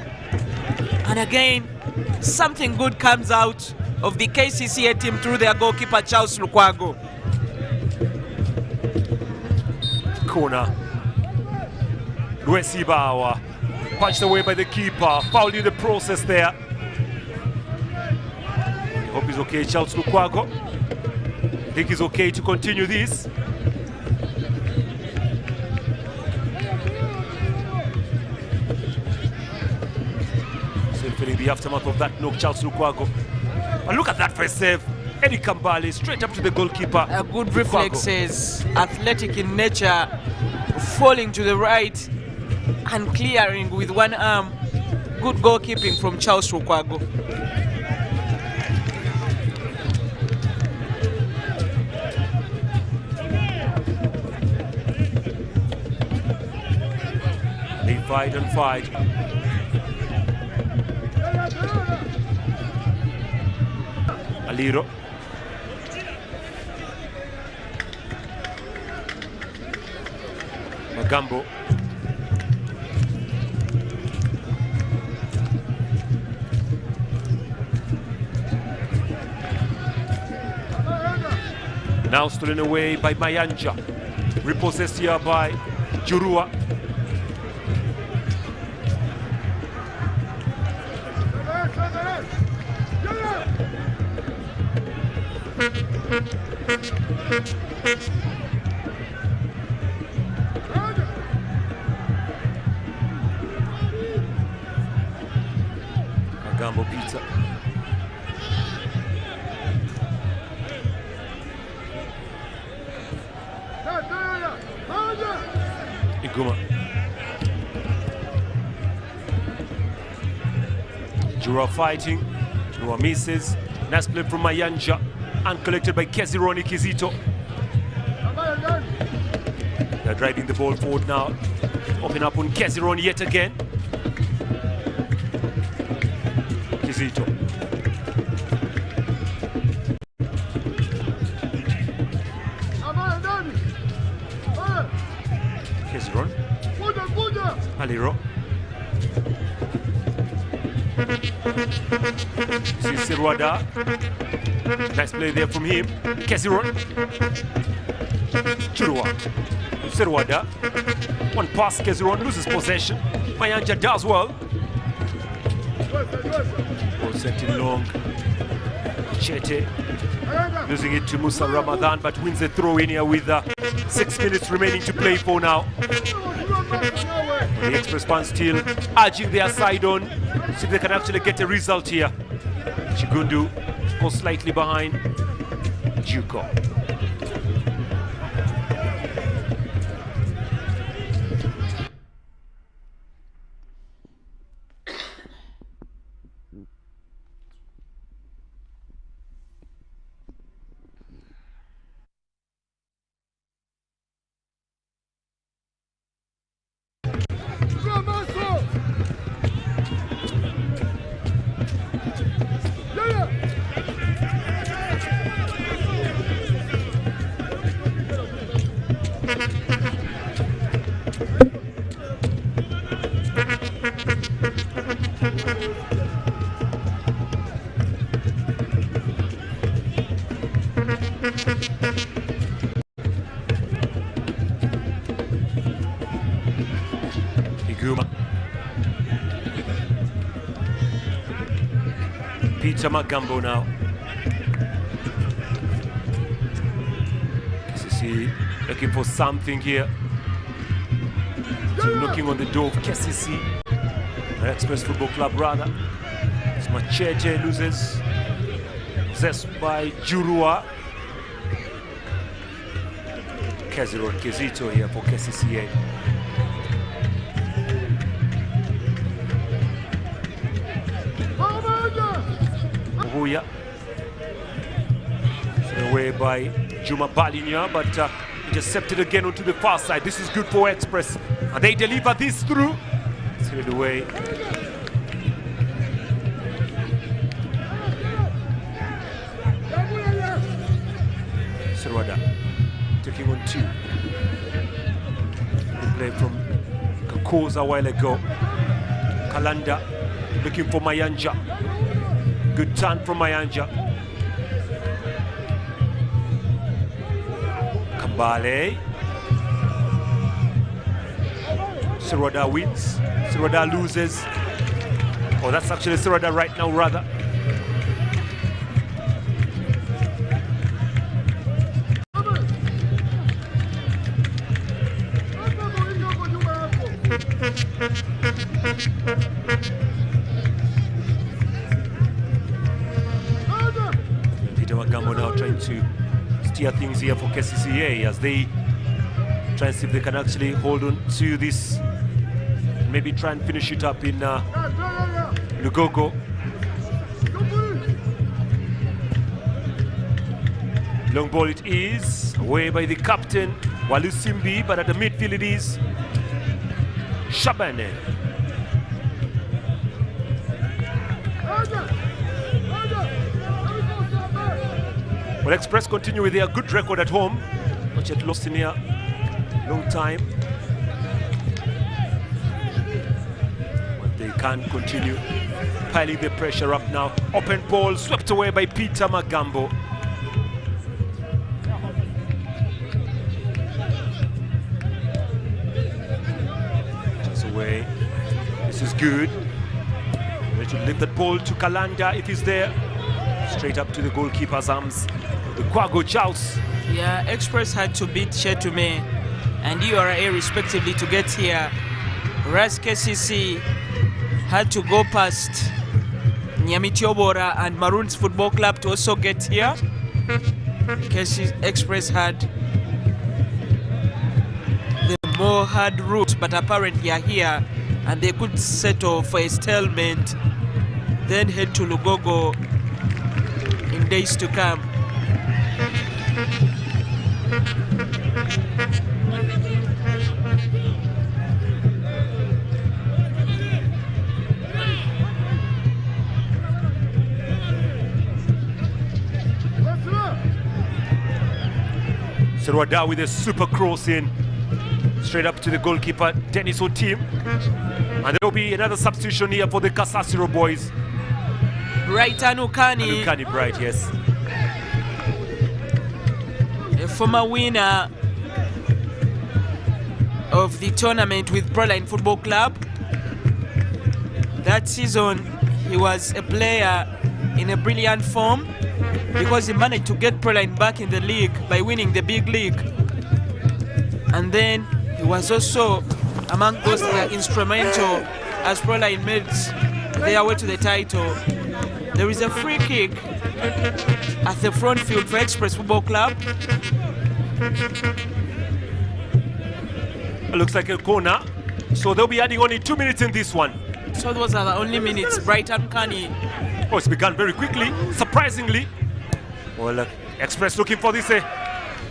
And again, something good comes out of the KCCA team through their goalkeeper Charles Lukwago. Corner. Lwesibawa punched away by the keeper, fouled in the process there. I hope he's okay, Charles Lukwago. I think he's okay to continue this. Still feeling the aftermath of that knock, Charles Lukwago. And look at that first save. Eddie Kambale straight up to the goalkeeper. A good reflexes, athletic in nature, falling to the right and clearing with one arm. Good goalkeeping from Charles Lukwago. They fight and fight. Aliro. Magambo. Now stolen away by Mayanja. Repossessed here by Jurua. Magambo pizza. Iguma. Jura fighting. Jura misses. Nice play from Mayanja. And collected by Kezironi Kizito. They're driving the ball forward now. Open up on Kezironi yet again. Kizito. Keziron. Aliro. This is Serwada. Nice play there from him. Keziron. Churua. Serwada. One pass, Keziron loses possession. Mayanja does well. Ball sent in long. Chete losing it to Musa Ramadan, but wins the throw in here with 6 minutes remaining to play for now. The Express fans still urging their side on, see if they can actually get a result here. Chigundu goes slightly behind Juko. Peter Magambo now. KCC looking for something here. So knocking on the door of KCC, the Express Football Club rather. It's Machete loses. Possessed by Jurua. Keziron Kezito here for KCCA. Away by Juma Balinya, but it Intercepted again onto the far side. This is good for Express. And they deliver this through. It's headed away. Serwada taking on 2. Good play from Kakoza a while ago. Kalanda looking for Mayanja. Good turn from Mayanja. Kambale. Serwada wins. Serwada loses. Oh, that's actually Serwada right now, rather. Peter Magambo now trying to steer things here for KCCA as they try and see if they can actually hold on to this and maybe try and finish it up in Lugogo. Long ball it is, away by the captain, Walusimbi, but at the midfield it is Shabane. Well, Express continue with their good record at home, which had lost in here long time. But they can't continue piling the pressure up now. Open ball swept away by Peter Magambo. Just away. This is good. Ready to lift that ball to Kalanda if he's there. Straight up to the goalkeeper's arms. The Kwago Chaus. Yeah, Express had to beat Chetume and URA respectively to get here. Whereas KCC had to go past Nyamitiobora and Maroons Football Club to also get here. KCC Express had the more hard route, but apparently are here and they could settle for a stalemate, then head to Lugogo in days to come. Serwada with a super cross in straight up to the goalkeeper Dennis Otim, and there will be another substitution here for the Kasasiro boys. Bright Anukani. Anukani Bright, yes. A former winner of the tournament with Proline Football Club. That season, he was a player in a brilliant form because he managed to get Proline back in the league by winning the big league. And then he was also among those that were instrumental as Proline made their way to the title. There is a free kick at the front field for Express Football Club. It looks like a corner, so they'll be adding only 2 minutes in this one. So those are the only minutes. Brighton Kani. Oh, it's begun very quickly, surprisingly. Well, Express looking for this.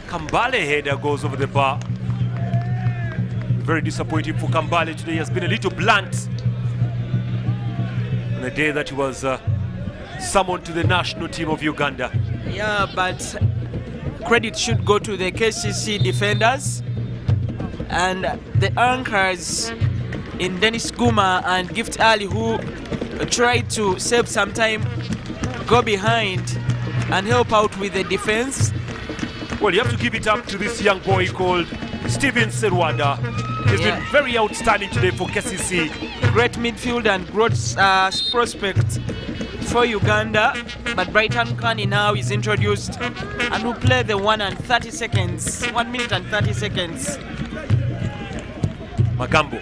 Kambale header goes over the bar. Very disappointing for Kambale today. He has been a little blunt on the day that he was summoned to the national team of Uganda. Yeah, but credit should go to the KCC defenders and the anchors in Dennis Guma and Gift Ali, who tried to save some time, go behind and help out with the defense. Well, you have to give it up to this young boy called Steven Serwada. He's been very outstanding today for KCC. Great midfield and great prospect for Uganda, but Brighton Kani now is introduced and will play the 1 minute and 30 seconds. Magambo.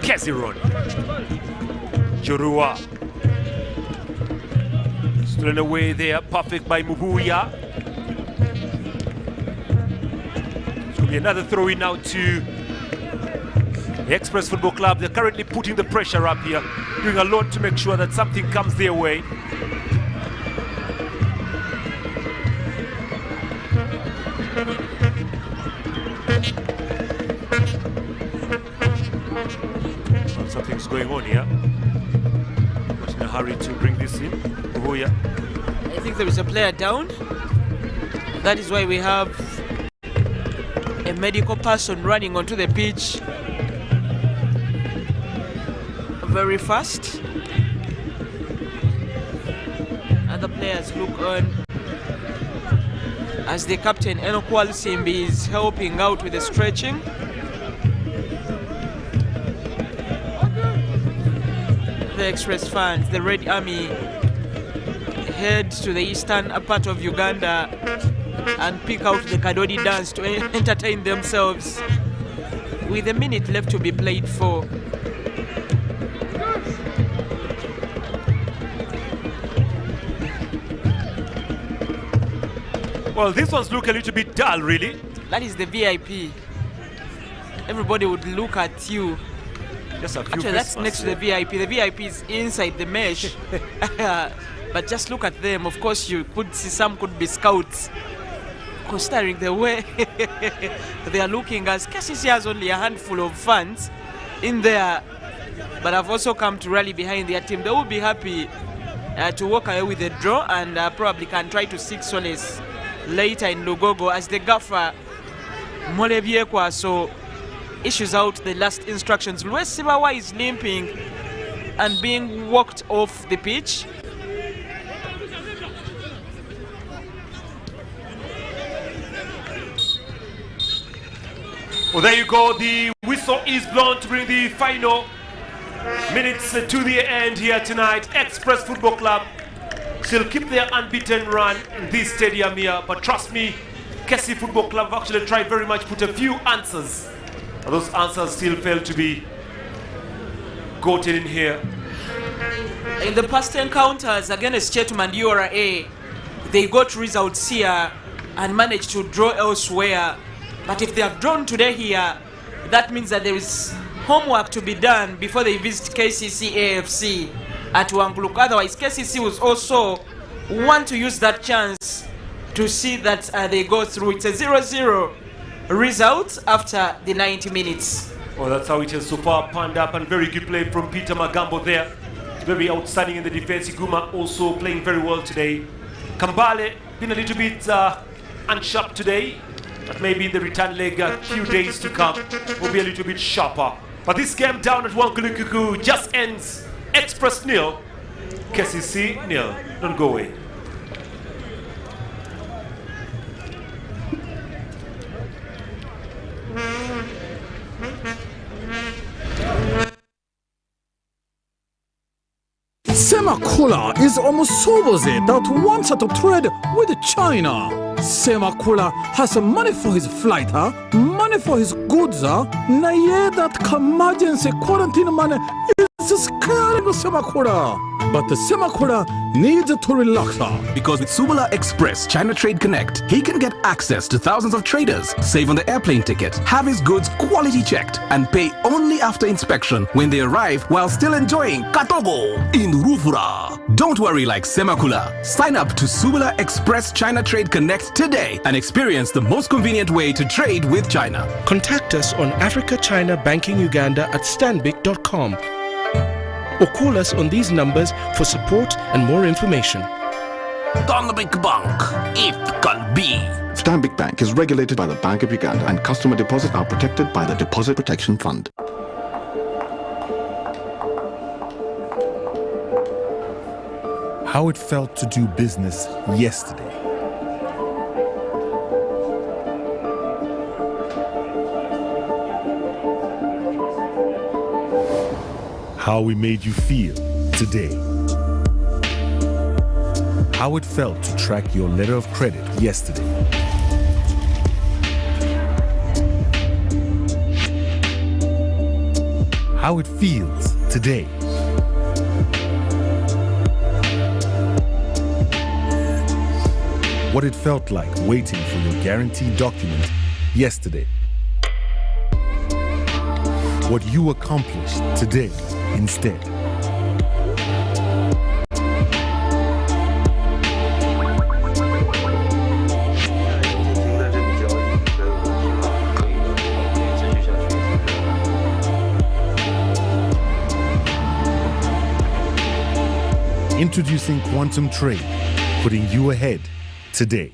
Keziron. Jorua. Stolen away there, perfect by Mubuya. It's going to be another throw in now to the Express Football Club. They're currently putting the pressure up here, doing a lot to make sure that something comes their way. is going on here. Not in a hurry to bring this in. Uhuya. I think there is a player down. That is why we have a medical person running onto the pitch very fast. Other players look on as the captain Enokwal Simbi is helping out with the stretching. The Express fans, the Red Army, head to the eastern part of Uganda and pick out the Kadodi dance to entertain themselves with a minute left to be played for. Well, these ones look a little bit dull, really. That is the VIP. Everybody would look at you. Just a few Actually, that's Christmas, next to the VIP. The VIP is inside the mesh. But just look at them. Of course, you could see some could be scouts. Considering the way they are looking, as KCCA has only a handful of fans in there, but have also come to rally behind their team. They will be happy to walk away with a draw and probably can try to seek solace later in Lugogo as the gaffer Molebiekwa so issues out the last instructions. Luis Sibawa is limping and being walked off the pitch. Well, there you go. The whistle is blown to bring the final minutes to the end here tonight. Express Football Club still keep their unbeaten run in this stadium here, but trust me, KC Football Club have actually tried very much to put a few answers, but those answers still fail to be gotten in here. In the past encounters against Chetman URA, they got results here and managed to draw elsewhere. But if they have drawn today here, that means that there is homework to be done before they visit KCCA FC at Wanguluku. Otherwise, KCC will also want to use that chance to see that they go through. It's a 0-0 result after the 90 minutes. Well, that's how it is so far. Panned up and very good play from Peter Magambo there. Very outstanding in the defense. Iguma also playing very well today. Kambale been a little bit unsharp today, but maybe in the return leg a few days to come will be a little bit sharper. But this game down at Wankulukuku just ends Express 0, KCC 0. Don't go away. Semakula is omusubuzi that wants to trade with China. Semakula has money for his flighter, money for his goods, na ye that emergency quarantine money is scaring Semakula. But the Semakula needs to relax. Because with Subula Express China Trade Connect, he can get access to thousands of traders, save on the airplane ticket, have his goods quality checked, and pay only after inspection when they arrive while still enjoying Katogo in Rufura. Don't worry like Semakula. Sign up to Subula Express China Trade Connect today and experience the most convenient way to trade with China. Contact us on Africa China Banking Uganda at Stanbic.com or call us on these numbers for support and more information. Stanbic Bank, it can be. Stanbic Bank is regulated by the Bank of Uganda and customer deposits are protected by the Deposit Protection Fund. How it felt to do business yesterday. How we made you feel today. How it felt to track your letter of credit yesterday. How it feels today. What it felt like waiting for your guaranteed document yesterday. What you accomplished today instead. Introducing Quantum Trade, putting you ahead today.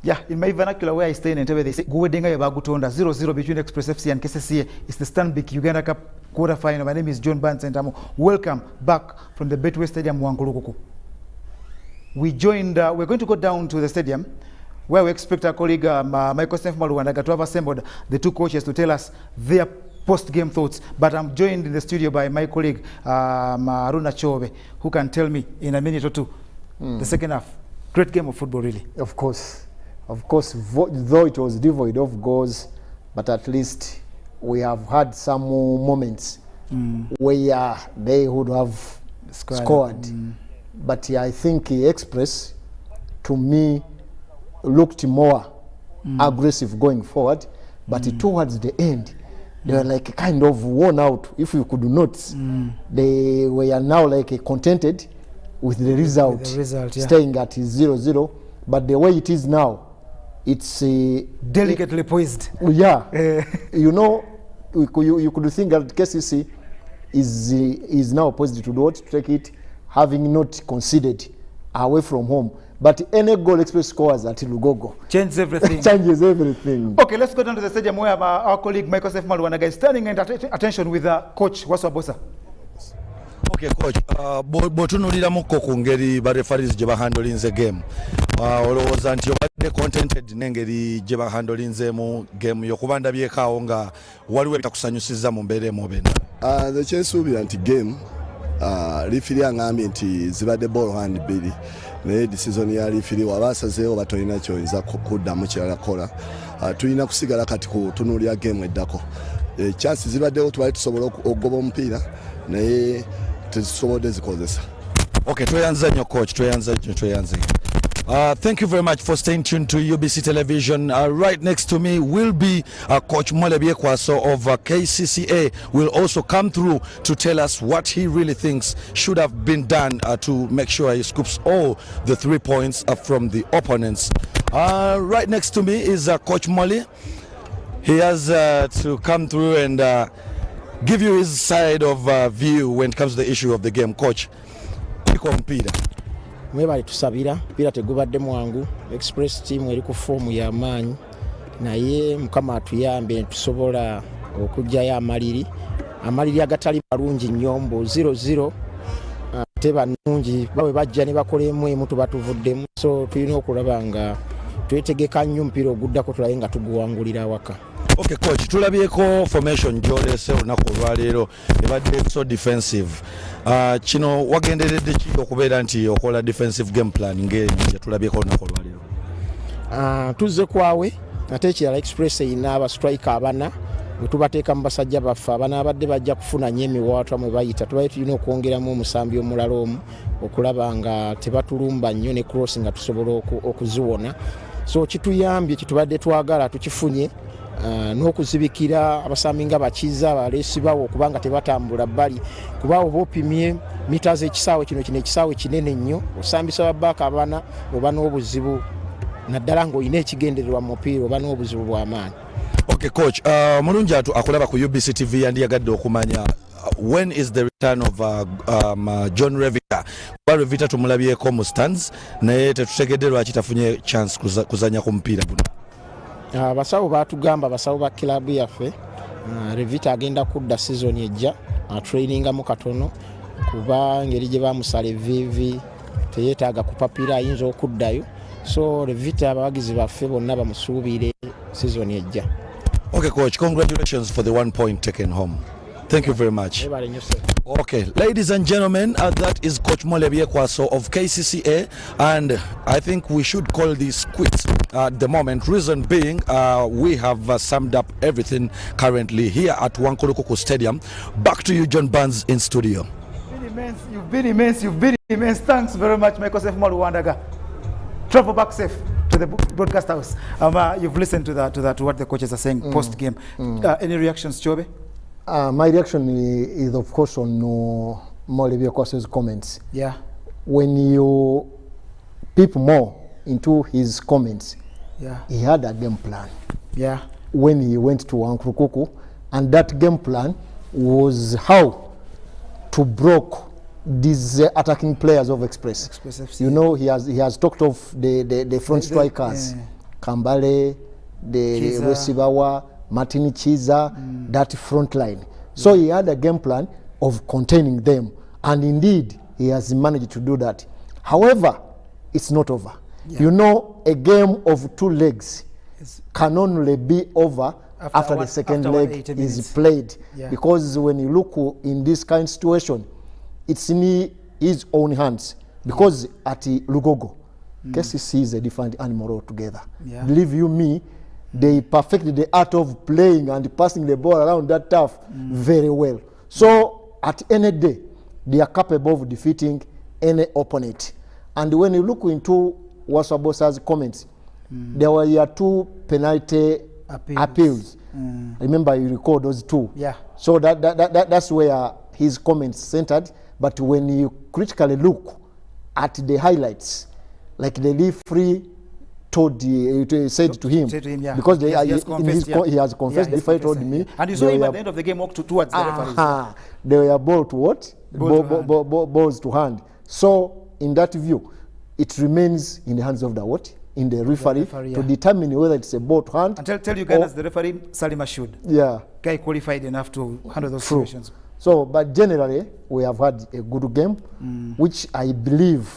Yeah, in my vernacular where I stay in Entebbe, they say Guwedenga Yabagutonda 0-0 between Express FC and KCCA. It's the Stanbic Uganda Cup quarter-final. My name is John Barnes and welcome back from the Betway Stadium, Wankulukuku. We're going to go down to the stadium where we expect our colleague Michael Maluwandaga to have assembled the two coaches to tell us their post-game thoughts. But I'm joined in the studio by my colleague Maruna Chobe, who can tell me in a minute or two the second half. Great game of football, really. Of course, though it was devoid of goals, but at least we have had some moments where they would have scored. But I think Express, to me, looked more aggressive going forward. But towards the end, they were like kind of worn out. If you could notice, they were now like contented with the result, staying at 0-0. But the way it is now, it's delicately poised. Yeah, you know, you could think that KCC is now poised to do what, to take it, having not conceded away from home. But any goal Express scores at Lugogo changes everything. Changes everything. Okay, let's go down to the stadium where our colleague Michael Maluwandaga is standing at attention with Coach Waswabosa. Okay, Coach. Botunulira muko kungeri ba referees je bahandolinze game. Olowooza nti obadde contented n'engeri gye bahandolinzeemu game yokubanda byekaawo nga waliwo ebitakusanyusiza mu mbeera emu bena. Nze kyensuubira nti game liifiri aŋambye nti zibadde ball hand bbiri naye decision ya liifiri waba asazeewo oba tolina kyoyinza kuddamu kirala kola. Tulina kusigala kati kutunuulira game eddako. Chance zibaddewo twali tusobola okugoba omupiira naye tezisobodde zikozesa. Okay, tweyanze nnyo coach, tweyanze. Thank you very much for staying tuned to UBC Television. Right next to me will be Coach Mole Biekwaso of KCCA. Will also come through to tell us what he really thinks should have been done to make sure he scoops all the 3 points from the opponents. Right next to me is Coach Mole. He has to come through and give you his side of view when it comes to the issue of the game. Coach, mpira mwebali tusabira mpira tegubadde mwangu. Express team eri ku form ya maanyi naye mukama atuyambe tusobola okujjayo amaliri agatali balungi nnyombo 0-0 teba nungi bawe bajja ne bakolemu emu tubatuvuddemu, so tulina okulaba nga twetegeka nnyo mpira oguddako tulabe nga tuguwangulira awaka. Okay coach, tulabyeko formation gyolese olunaku olwaleero ebadde so defensive. Kino wagenderedde ki okubeera nti okola defensive game plan ng'enja tulabyeko olunaku olwaleero? Tuzze kwawe ate ekirala Express eyina aba striker abana bwe tubateeka mu basajja baffe abana abadde bajja kufuna nnyo emiwaatwa mwe bayita, tubaye tulina okwongeramu omusambi omulala omu okulaba nga tebatulumba nnyo ne cross nga tusobola okuziwona. So kituyambye kitubadde twagala tukifunye n'okuzibikira abasambi nga bakiza abalesi bawo okubanga tebatambula bbali kuba oba opimye mita z'ekisaawe kino ekisaawe kinene nnyo osambisa babbaaka abana oba n'obuzibu naddala ng'olina ekigendererwa mu mupiira oba n'obuzibu bw'amaanyi. Okay coach, mulungi akulaba ku UBC TV yandiyagadde okumanya when is the return of John Revita? Revita tumulabyeko mu stands naye tetutegedde lwaki tafunye chance kuzanya ku mpira guno. Basawo batugamba basawo ba club yaffe Revita agenda kudda season ejja traininga mu katono kuba ngeri gye bamusale vivi teyetaaga kupapira ayinza okuddayo so Revita abawagizi baffe bonna bamusuubire season ejja. Okay coach, congratulations for the 1 point taken home. Thank you very much. Okay, ladies and gentlemen, that is Coach Molebye Kwaso of KCCA, and I think we should call this quits at the moment. Reason being, we have summed up everything currently here at Wankulukuku Stadium. Back to you, John Barnes, in studio. You've been immense. Thanks very much, Michael Maluwandaga. Travel back safe to the broadcast house. You've listened to what the coaches are saying post game. Any reactions, Chobe? My reaction is of course on Molebye Kwaso's comments. Yeah. When you peep more into his comments, yeah, he had a game plan. Yeah. When he went to Wankulukuku, and that game plan was how to block these attacking players of Express FC. You know, he has talked of the front strikers, Kambale, the Wesibawa, Martini Chiza, that front line. So he had a game plan of containing them, and indeed he has managed to do that. However, it's not over. Yeah. You know, a game of 2 legs can only be over after the second leg is played. Yeah. Because when you look in this kind of situation, it's in his own hands. Because at Lugogo, KCC is a different animal altogether. Yeah. Believe you me, they perfected the art of playing and passing the ball around that turf very well. So at any day, they are capable of defeating any opponent. And when you look into Wasabosa's comments, there were 2 penalty appeals. Remember, you recall those 2. Yeah. So that's where his comments centered. But when you critically look at the highlights, like the referee said to him, yeah, because he has confessed, the referee told me. And you saw him at the end of the game walk towards the referee. They were ball to what? Balls to hand. So in that view, it remains in the hands of the what? In the referee, to determine whether it's a ball to hand. And tell you guys, the referee, Salim Ashud. Yeah. Guy qualified enough to handle those situations. So, but generally, we have had a good game, which I believe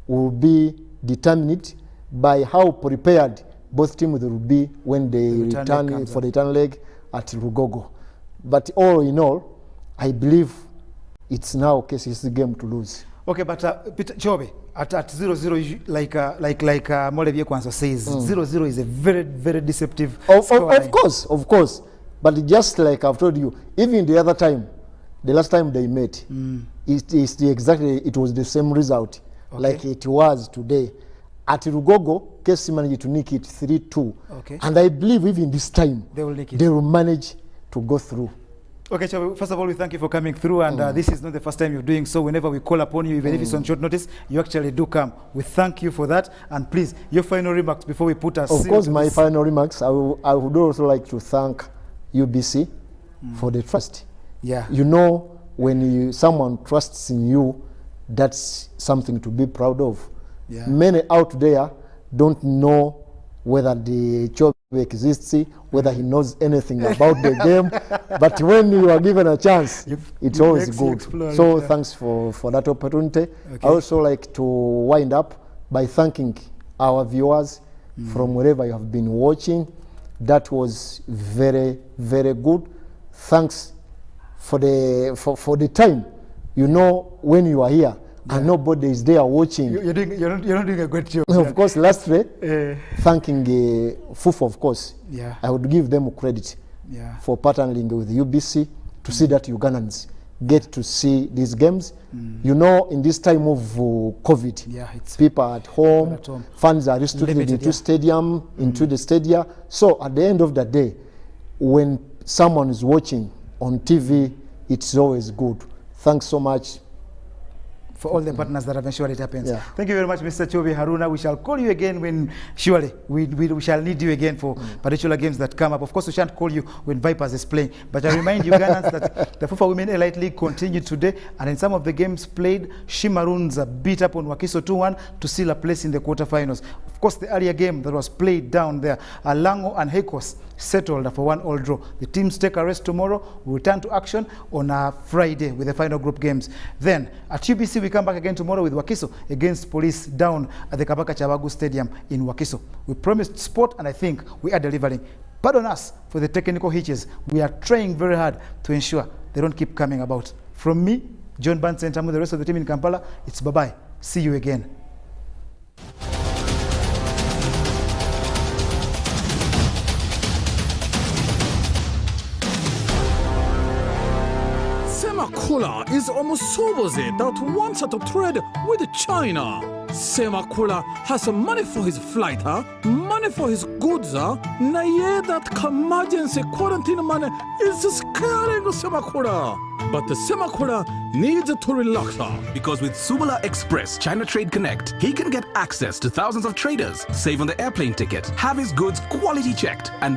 will be determined by how prepared both teams will be when they return for the return leg at Lugogo. But all in all, I believe it's now KCC's game to lose. Okay, but Peter Chobe, at 0-0, like Molebye Kwaso says, 0-0 is a very, very deceptive scoreline. Of course. But just like I've told you, even the other time, the last time they met, it was the same result, like it was today. At Lugogo, KCC managed to nick it 3-2. Okay. And I believe even this time, they will manage to go through. Okay, Chobe, first of all, we thank you for coming through, and this is not the first time you're doing so. Whenever we call upon you, even if it's on short notice, you actually do come. We thank you for that, and please, your final remarks before we put us. Of course, my final remarks, I would also like to thank UBC for the trust. Yeah. You know, when someone trusts in you, that's something to be proud of. Yeah. Many out there don't know whether the Chobe exists, whether he knows anything about the game. But when you are given a chance, it's always good. So thanks for that opportunity. Okay. I also like to wind up by thanking our viewers from wherever you have been watching. That was very, very good. Thanks for the time. You know, when you are here, and nobody is there watching. You're not doing a great job. Of course, lastly, thanking Fufa, of course. Yeah. I would give them credit for partnering with UBC to see that Ugandans get to see these games. You know, in this time of COVID, people are at home, fans are restricted into stadium, into the stadia. So at the end of the day, when someone is watching on TV, it's always good. Thanks so much for all the partners that have ensured it happens. Yeah. Thank you very much, Mr. Chobi Haruna. We shall call you again when, surely, we shall need you again for particular games that come up. Of course, we shan't call you when Vipers is playing. But I remind Ugandans that the Fufa Women Elite League continued today, and in some of the games played, Shimaroons beat up on Wakiso 2-1 to seal a place in the quarterfinals. Of course, the earlier game that was played down there, Lango and Hekos settled for 1-1 draw. The teams take a rest tomorrow. We return to action on a Friday with the final group games. Then at UBC we come back again tomorrow with Wakiso against Police down at the Kabaka Chabagu Stadium in Wakiso. We promised sport, and I think we are delivering. Pardon us for the technical hitches. We are trying very hard to ensure they don't keep coming about. From me, John Banks, and the rest of the team in Kampala, it's bye-bye. See you again. Semakula is Omusoboze that wants to trade with China. Semakula has money for his flight, money for his goods, na ye that emergency quarantine money is scaring Semakula. But the Semakula needs to relax. Because with Subula Express China Trade Connect, he can get access to thousands of traders, save on the airplane ticket, have his goods quality checked, and